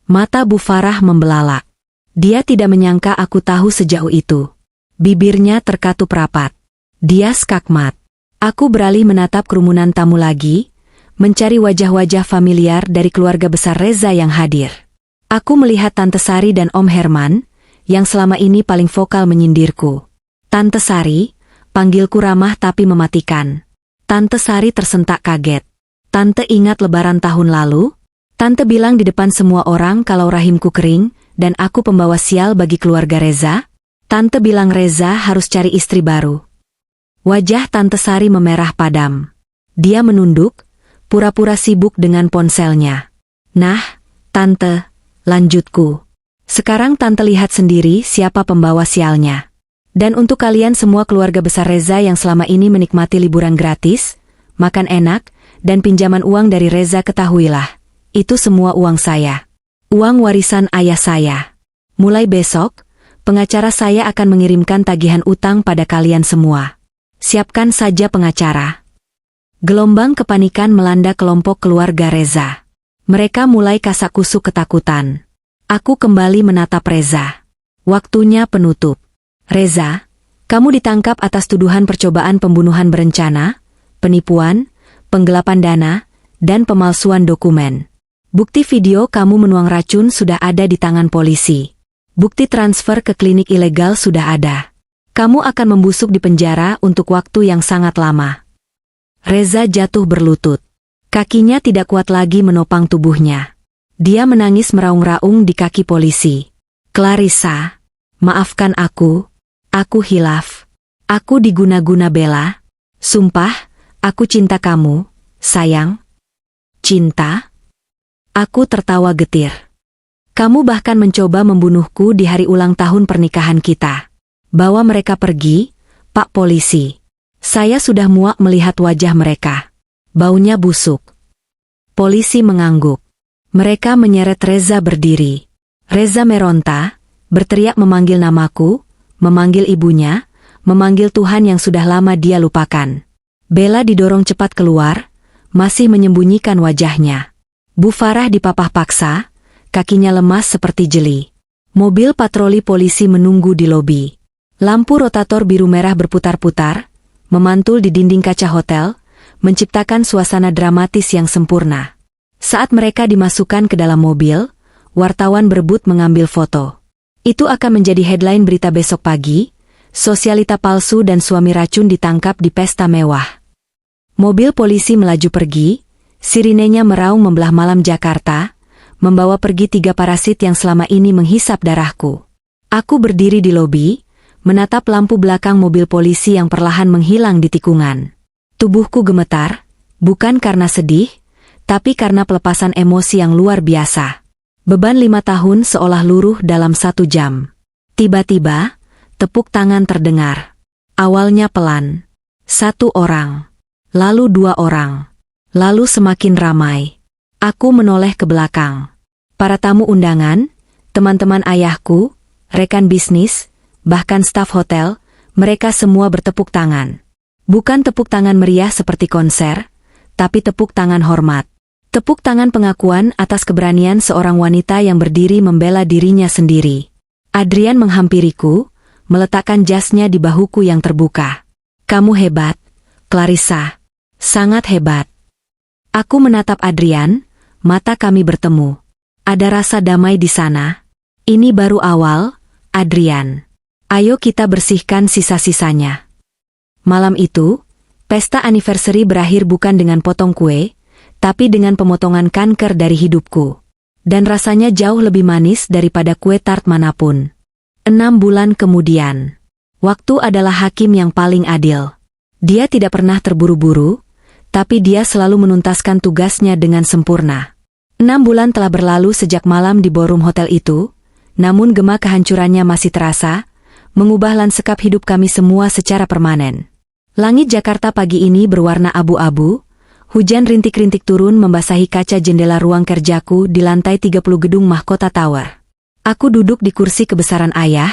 Speaker 1: Mata Bu Farah membelalak. Dia tidak menyangka aku tahu sejauh itu. Bibirnya terkatup rapat. Dia skakmat. Aku beralih menatap kerumunan tamu lagi, mencari wajah-wajah familiar dari keluarga besar Reza yang hadir. Aku melihat Tante Sari dan Om Herman, yang selama ini paling vokal menyindirku. Tante Sari, panggilku ramah tapi mematikan. Tante Sari tersentak kaget. Tante ingat lebaran tahun lalu? Tante bilang di depan semua orang kalau rahimku kering, dan aku pembawa sial bagi keluarga Reza? Tante bilang Reza harus cari istri baru. Wajah Tante Sari memerah padam. Dia menunduk, pura-pura sibuk dengan ponselnya. Nah, Tante, lanjutku. Sekarang Tante lihat sendiri siapa pembawa sialnya. Dan untuk kalian semua keluarga besar Reza yang selama ini menikmati liburan gratis, makan enak, dan pinjaman uang dari Reza, ketahuilah. Itu semua uang saya. Uang warisan ayah saya. Mulai besok, pengacara saya akan mengirimkan tagihan utang pada kalian semua. Siapkan saja pengacara. Gelombang kepanikan melanda kelompok keluarga Reza. Mereka mulai kasak-kusuk ketakutan. Aku kembali menatap Reza. Waktunya penutup. Reza, kamu ditangkap atas tuduhan percobaan pembunuhan berencana, penipuan, penggelapan dana, dan pemalsuan dokumen. Bukti video kamu menuang racun sudah ada di tangan polisi. Bukti transfer ke klinik ilegal sudah ada. Kamu akan membusuk di penjara untuk waktu yang sangat lama. Reza jatuh berlutut. Kakinya tidak kuat lagi menopang tubuhnya. Dia menangis meraung-raung di kaki polisi. Clarissa, maafkan aku. Aku hilaf. Aku diguna-guna Bella. Sumpah, aku cinta kamu, sayang. Cinta? Aku tertawa getir. Kamu bahkan mencoba membunuhku di hari ulang tahun pernikahan kita. Bawa mereka pergi, Pak Polisi. Saya sudah muak melihat wajah mereka. Baunya busuk. Polisi mengangguk. Mereka menyeret Reza berdiri. Reza meronta, berteriak memanggil namaku, memanggil ibunya, memanggil Tuhan yang sudah lama dia lupakan. Bella didorong cepat keluar, masih menyembunyikan wajahnya. Bu Farah dipapah paksa, kakinya lemas seperti jeli. Mobil patroli polisi menunggu di lobi. Lampu rotator biru merah berputar-putar, memantul di dinding kaca hotel, menciptakan suasana dramatis yang sempurna. Saat mereka dimasukkan ke dalam mobil, wartawan berebut mengambil foto. Itu akan menjadi headline berita besok pagi, sosialita palsu dan suami racun ditangkap di pesta mewah. Mobil polisi melaju pergi, Sirinenya meraung membelah malam Jakarta, membawa pergi 3 parasit yang selama ini menghisap darahku. Aku berdiri di lobi, menatap lampu belakang mobil polisi yang perlahan menghilang di tikungan. Tubuhku gemetar, bukan karena sedih, tapi karena pelepasan emosi yang luar biasa. Beban 5 tahun seolah luruh dalam 1 jam. Tiba-tiba, tepuk tangan terdengar. Awalnya pelan. 1 orang. Lalu 2 orang. Lalu semakin ramai. Aku menoleh ke belakang. Para tamu undangan, teman-teman ayahku, rekan bisnis, bahkan staf hotel, mereka semua bertepuk tangan. Bukan tepuk tangan meriah seperti konser, tapi tepuk tangan hormat. Tepuk tangan pengakuan atas keberanian seorang wanita yang berdiri membela dirinya sendiri. Adrian menghampiriku, meletakkan jasnya di bahuku yang terbuka. "Kamu hebat, Clarissa. Sangat hebat." Aku menatap Adrian, mata kami bertemu. Ada rasa damai di sana. "Ini baru awal, Adrian. Ayo kita bersihkan sisa-sisanya." Malam itu, pesta anniversary berakhir bukan dengan potong kue, tapi dengan pemotongan kanker dari hidupku. Dan rasanya jauh lebih manis daripada kue tart manapun. 6 bulan kemudian. Waktu adalah hakim yang paling adil. Dia tidak pernah terburu-buru, tapi dia selalu menuntaskan tugasnya dengan sempurna. 6 bulan telah berlalu sejak malam di ballroom hotel itu, namun gema kehancurannya masih terasa, mengubah lanskap hidup kami semua secara permanen. Langit Jakarta pagi ini berwarna abu-abu. Hujan rintik-rintik turun membasahi kaca jendela ruang kerjaku di lantai 30 gedung Mahkota Tower. Aku duduk di kursi kebesaran ayah,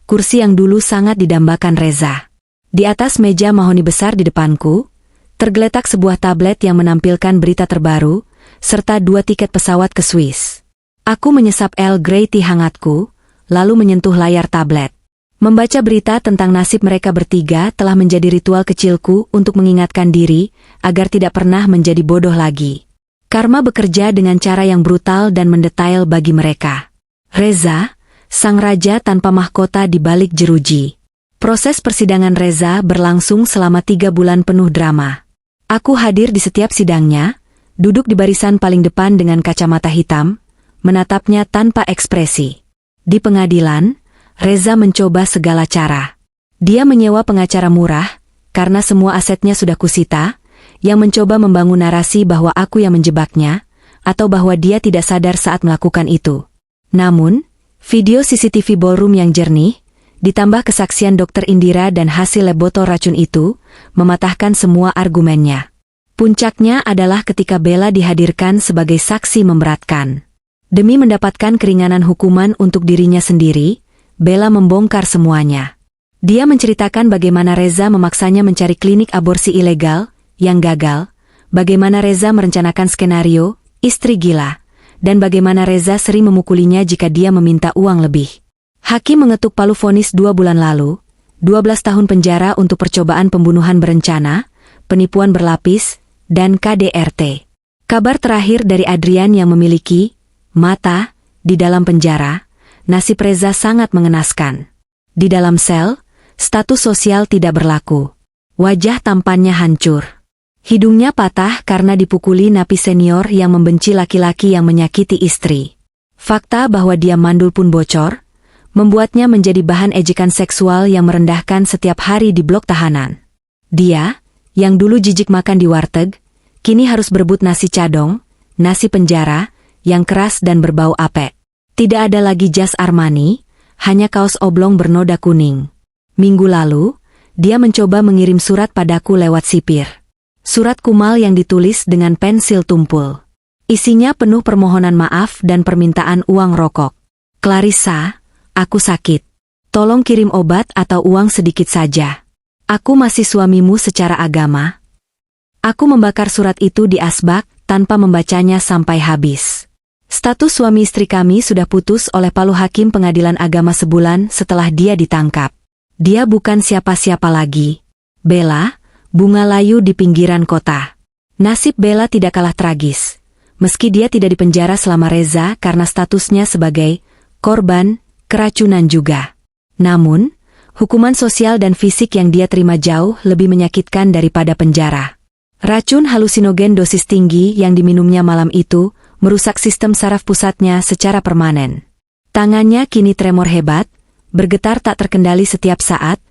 Speaker 1: kursi yang dulu sangat didambakan Reza. Di atas meja mahoni besar di depanku, tergeletak sebuah tablet yang menampilkan berita terbaru, serta 2 tiket pesawat ke Swiss. Aku menyesap Earl Grey tea hangatku, lalu menyentuh layar tablet. Membaca berita tentang nasib mereka bertiga telah menjadi ritual kecilku untuk mengingatkan diri, agar tidak pernah menjadi bodoh lagi. Karma bekerja dengan cara yang brutal dan mendetail bagi mereka. Reza, sang raja tanpa mahkota di balik jeruji. Proses persidangan Reza berlangsung selama 3 bulan penuh drama. Aku hadir di setiap sidangnya, duduk di barisan paling depan dengan kacamata hitam, menatapnya tanpa ekspresi. Di pengadilan, Reza mencoba segala cara. Dia menyewa pengacara murah, karena semua asetnya sudah kusita, yang mencoba membangun narasi bahwa aku yang menjebaknya, atau bahwa dia tidak sadar saat melakukan itu. Namun, video CCTV ballroom yang jernih, ditambah kesaksian Dr. Indira dan hasil lab botol racun itu, mematahkan semua argumennya. Puncaknya adalah ketika Bella dihadirkan sebagai saksi memberatkan. Demi mendapatkan keringanan hukuman untuk dirinya sendiri, Bella membongkar semuanya. Dia menceritakan bagaimana Reza memaksanya mencari klinik aborsi ilegal, yang gagal, bagaimana Reza merencanakan skenario, istri gila, dan bagaimana Reza sering memukulinya jika dia meminta uang lebih. Hakim mengetuk palu vonis 2 bulan lalu, 12 tahun penjara untuk percobaan pembunuhan berencana, penipuan berlapis, dan KDRT. Kabar terakhir dari Adrian yang memiliki mata di dalam penjara. Nasib Reza sangat mengenaskan. Di dalam sel, status sosial tidak berlaku. Wajah tampannya hancur. Hidungnya patah karena dipukuli napi senior yang membenci laki-laki yang menyakiti istri. Fakta bahwa dia mandul pun bocor, membuatnya menjadi bahan ejekan seksual yang merendahkan setiap hari di blok tahanan. Dia, yang dulu jijik makan di warteg, kini harus berebut nasi cadong, nasi penjara, yang keras dan berbau apek. Tidak ada lagi jas Armani, hanya kaos oblong bernoda kuning. Minggu lalu, dia mencoba mengirim surat padaku lewat sipir. Surat kumal yang ditulis dengan pensil tumpul. Isinya penuh permohonan maaf dan permintaan uang rokok. "Clarissa, aku sakit. Tolong kirim obat atau uang sedikit saja. Aku masih suamimu secara agama." Aku membakar surat itu di asbak tanpa membacanya sampai habis. Status suami istri kami sudah putus oleh palu hakim pengadilan agama sebulan setelah dia ditangkap. Dia bukan siapa-siapa lagi. Bella, bunga layu di pinggiran kota. Nasib Bella tidak kalah tragis. Meski dia tidak dipenjara selama Reza karena statusnya sebagai korban keracunan juga. Namun, hukuman sosial dan fisik yang dia terima jauh lebih menyakitkan daripada penjara. Racun halusinogen dosis tinggi yang diminumnya malam itu merusak sistem saraf pusatnya secara permanen. Tangannya kini tremor hebat, bergetar tak terkendali setiap saat,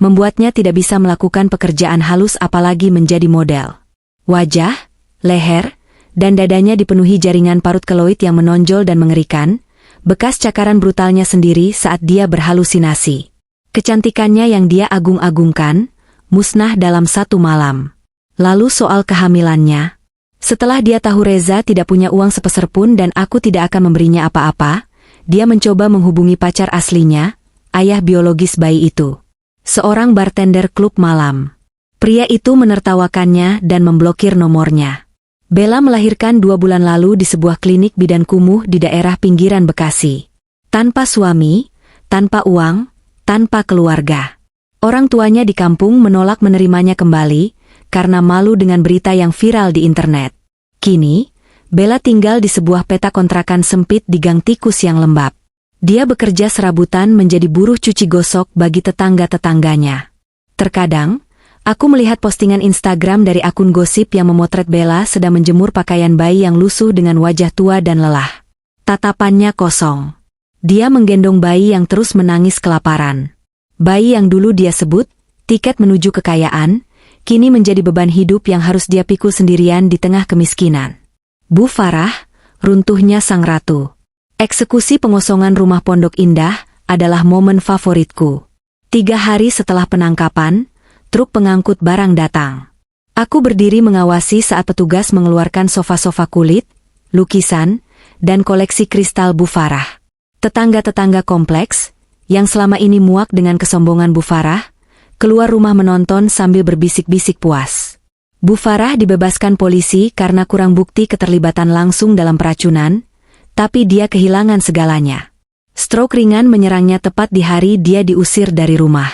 Speaker 1: membuatnya tidak bisa melakukan pekerjaan halus apalagi menjadi model. Wajah, leher, dan dadanya dipenuhi jaringan parut keloid yang menonjol dan mengerikan, bekas cakaran brutalnya sendiri saat dia berhalusinasi. Kecantikannya yang dia agung-agungkan, musnah dalam satu malam. Lalu soal kehamilannya. Setelah dia tahu Reza tidak punya uang sepeser pun dan aku tidak akan memberinya apa-apa, dia mencoba menghubungi pacar aslinya, ayah biologis bayi itu. Seorang bartender klub malam. Pria itu menertawakannya dan memblokir nomornya. Bella melahirkan 2 bulan lalu di sebuah klinik bidan kumuh di daerah pinggiran Bekasi. Tanpa suami, tanpa uang, tanpa keluarga. Orang tuanya di kampung menolak menerimanya kembali, karena malu dengan berita yang viral di internet. Kini, Bella tinggal di sebuah petak kontrakan sempit di gang tikus yang lembab. Dia bekerja serabutan menjadi buruh cuci gosok bagi tetangga-tetangganya. Terkadang, aku melihat postingan Instagram dari akun gosip yang memotret Bella sedang menjemur pakaian bayi yang lusuh dengan wajah tua dan lelah. Tatapannya kosong. Dia menggendong bayi yang terus menangis kelaparan. Bayi yang dulu dia sebut tiket menuju kekayaan, kini menjadi beban hidup yang harus dia pikul sendirian di tengah kemiskinan. Bu Farah, runtuhnya sang ratu. Eksekusi pengosongan rumah Pondok Indah adalah momen favoritku. 3 hari setelah penangkapan, truk pengangkut barang datang. Aku berdiri mengawasi saat petugas mengeluarkan sofa-sofa kulit, lukisan, dan koleksi kristal Bu Farah. Tetangga-tetangga kompleks, yang selama ini muak dengan kesombongan Bu Farah, keluar rumah menonton sambil berbisik-bisik puas. Bu Farah dibebaskan polisi karena kurang bukti keterlibatan langsung dalam peracunan, tapi dia kehilangan segalanya. Stroke ringan menyerangnya tepat di hari dia diusir dari rumah.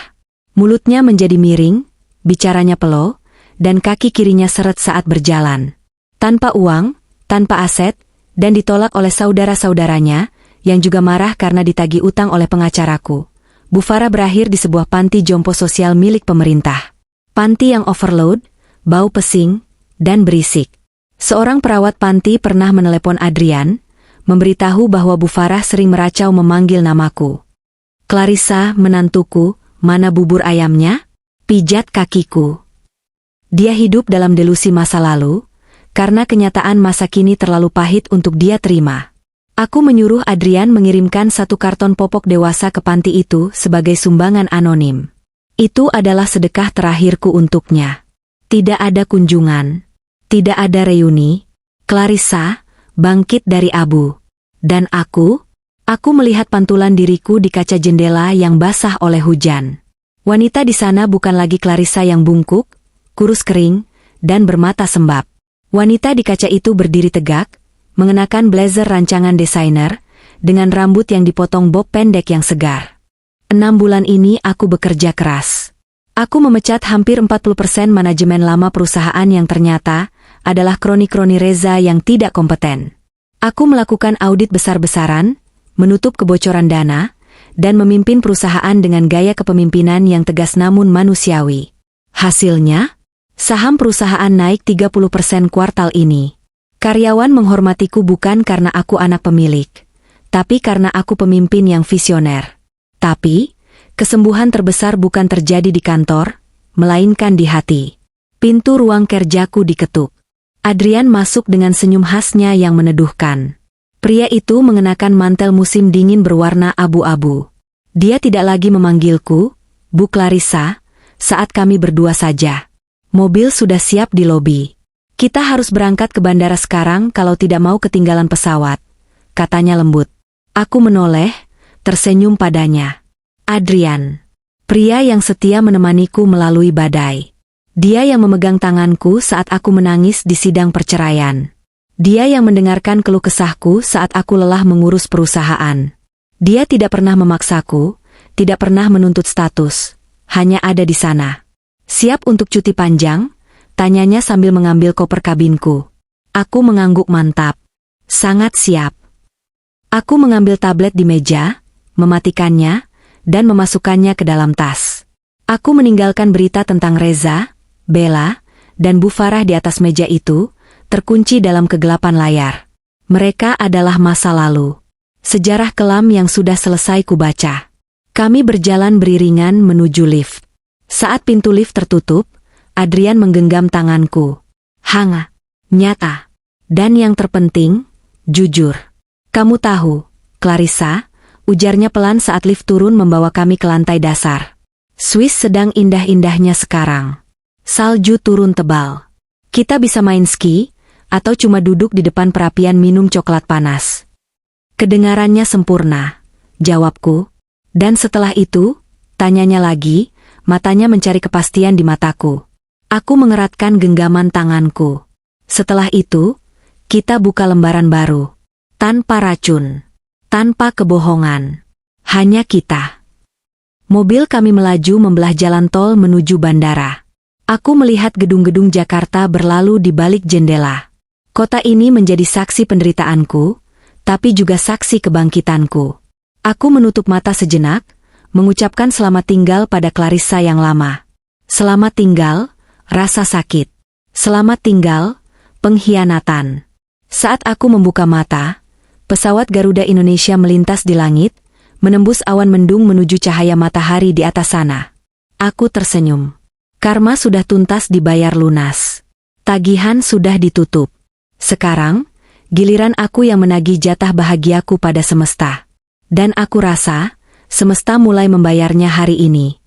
Speaker 1: Mulutnya menjadi miring, bicaranya pelo, dan kaki kirinya seret saat berjalan. Tanpa uang, tanpa aset, dan ditolak oleh saudara-saudaranya, yang juga marah karena ditagih utang oleh pengacaraku. Bu Farah berakhir di sebuah panti jompo sosial milik pemerintah. Panti yang overload, bau pesing, dan berisik. Seorang perawat panti pernah menelepon Adrian, memberitahu bahwa Bu Farah sering meracau memanggil namaku. Clarissa, menantuku, mana bubur ayamnya? Pijat kakiku. Dia hidup dalam delusi masa lalu, karena kenyataan masa kini terlalu pahit untuk dia terima. Aku menyuruh Adrian mengirimkan 1 karton popok dewasa ke panti itu sebagai sumbangan anonim. Itu adalah sedekah terakhirku untuknya. Tidak ada kunjungan. Tidak ada reuni. Clarissa, bangkit dari abu. Dan aku melihat pantulan diriku di kaca jendela yang basah oleh hujan. Wanita di sana bukan lagi Clarissa yang bungkuk, kurus kering, dan bermata sembab. Wanita di kaca itu berdiri tegak, mengenakan blazer rancangan desainer, dengan rambut yang dipotong bob pendek yang segar. 6 bulan ini aku bekerja keras. Aku memecat hampir 40% manajemen lama perusahaan yang ternyata adalah kroni-kroni Reza yang tidak kompeten. Aku melakukan audit besar-besaran, menutup kebocoran dana, dan memimpin perusahaan dengan gaya kepemimpinan yang tegas namun manusiawi. Hasilnya, saham perusahaan naik 30% kuartal ini. Karyawan menghormatiku bukan karena aku anak pemilik, tapi karena aku pemimpin yang visioner. Tapi, kesembuhan terbesar bukan terjadi di kantor, melainkan di hati. Pintu ruang kerjaku diketuk. Adrian masuk dengan senyum khasnya yang meneduhkan. Pria itu mengenakan mantel musim dingin berwarna abu-abu. Dia tidak lagi memanggilku, Bu Clarissa, saat kami berdua saja. Mobil sudah siap di lobi. Kita harus berangkat ke bandara sekarang kalau tidak mau ketinggalan pesawat, katanya lembut. Aku menoleh, tersenyum padanya. Adrian, pria yang setia menemaniku melalui badai. Dia yang memegang tanganku saat aku menangis di sidang perceraian. Dia yang mendengarkan keluh kesahku saat aku lelah mengurus perusahaan. Dia tidak pernah memaksaku, tidak pernah menuntut status, hanya ada di sana. Siap untuk cuti panjang? Tanyanya sambil mengambil koper kabinku. Aku mengangguk mantap. Sangat siap. Aku mengambil tablet di meja, mematikannya, dan memasukkannya ke dalam tas. Aku meninggalkan berita tentang Reza, Bella, dan Bu Farah di atas meja itu, terkunci dalam kegelapan layar. Mereka adalah masa lalu. Sejarah kelam yang sudah selesai kubaca. Kami berjalan beriringan menuju lift. Saat pintu lift tertutup, Adrian menggenggam tanganku. Hangat, nyata, dan yang terpenting, jujur. Kamu tahu, Clarissa, ujarnya pelan saat lift turun membawa kami ke lantai dasar. Swiss sedang indah-indahnya sekarang. Salju turun tebal. Kita bisa main ski, atau cuma duduk di depan perapian minum coklat panas. Kedengarannya sempurna, jawabku. Dan setelah itu, tanyanya lagi, matanya mencari kepastian di mataku. Aku mengeratkan genggaman tanganku. Setelah itu, kita buka lembaran baru. Tanpa racun. Tanpa kebohongan. Hanya kita. Mobil kami melaju membelah jalan tol menuju bandara. Aku melihat gedung-gedung Jakarta berlalu di balik jendela. Kota ini menjadi saksi penderitaanku, tapi juga saksi kebangkitanku. Aku menutup mata sejenak, mengucapkan selamat tinggal pada Clarissa yang lama. Selamat tinggal, rasa sakit. Selamat tinggal, pengkhianatan. Saat aku membuka mata, pesawat Garuda Indonesia melintas di langit, menembus awan mendung menuju cahaya matahari di atas sana. Aku tersenyum. Karma sudah tuntas dibayar lunas. Tagihan sudah ditutup. Sekarang, giliran aku yang menagih jatah bahagiaku pada semesta. Dan aku rasa, semesta mulai membayarnya hari ini.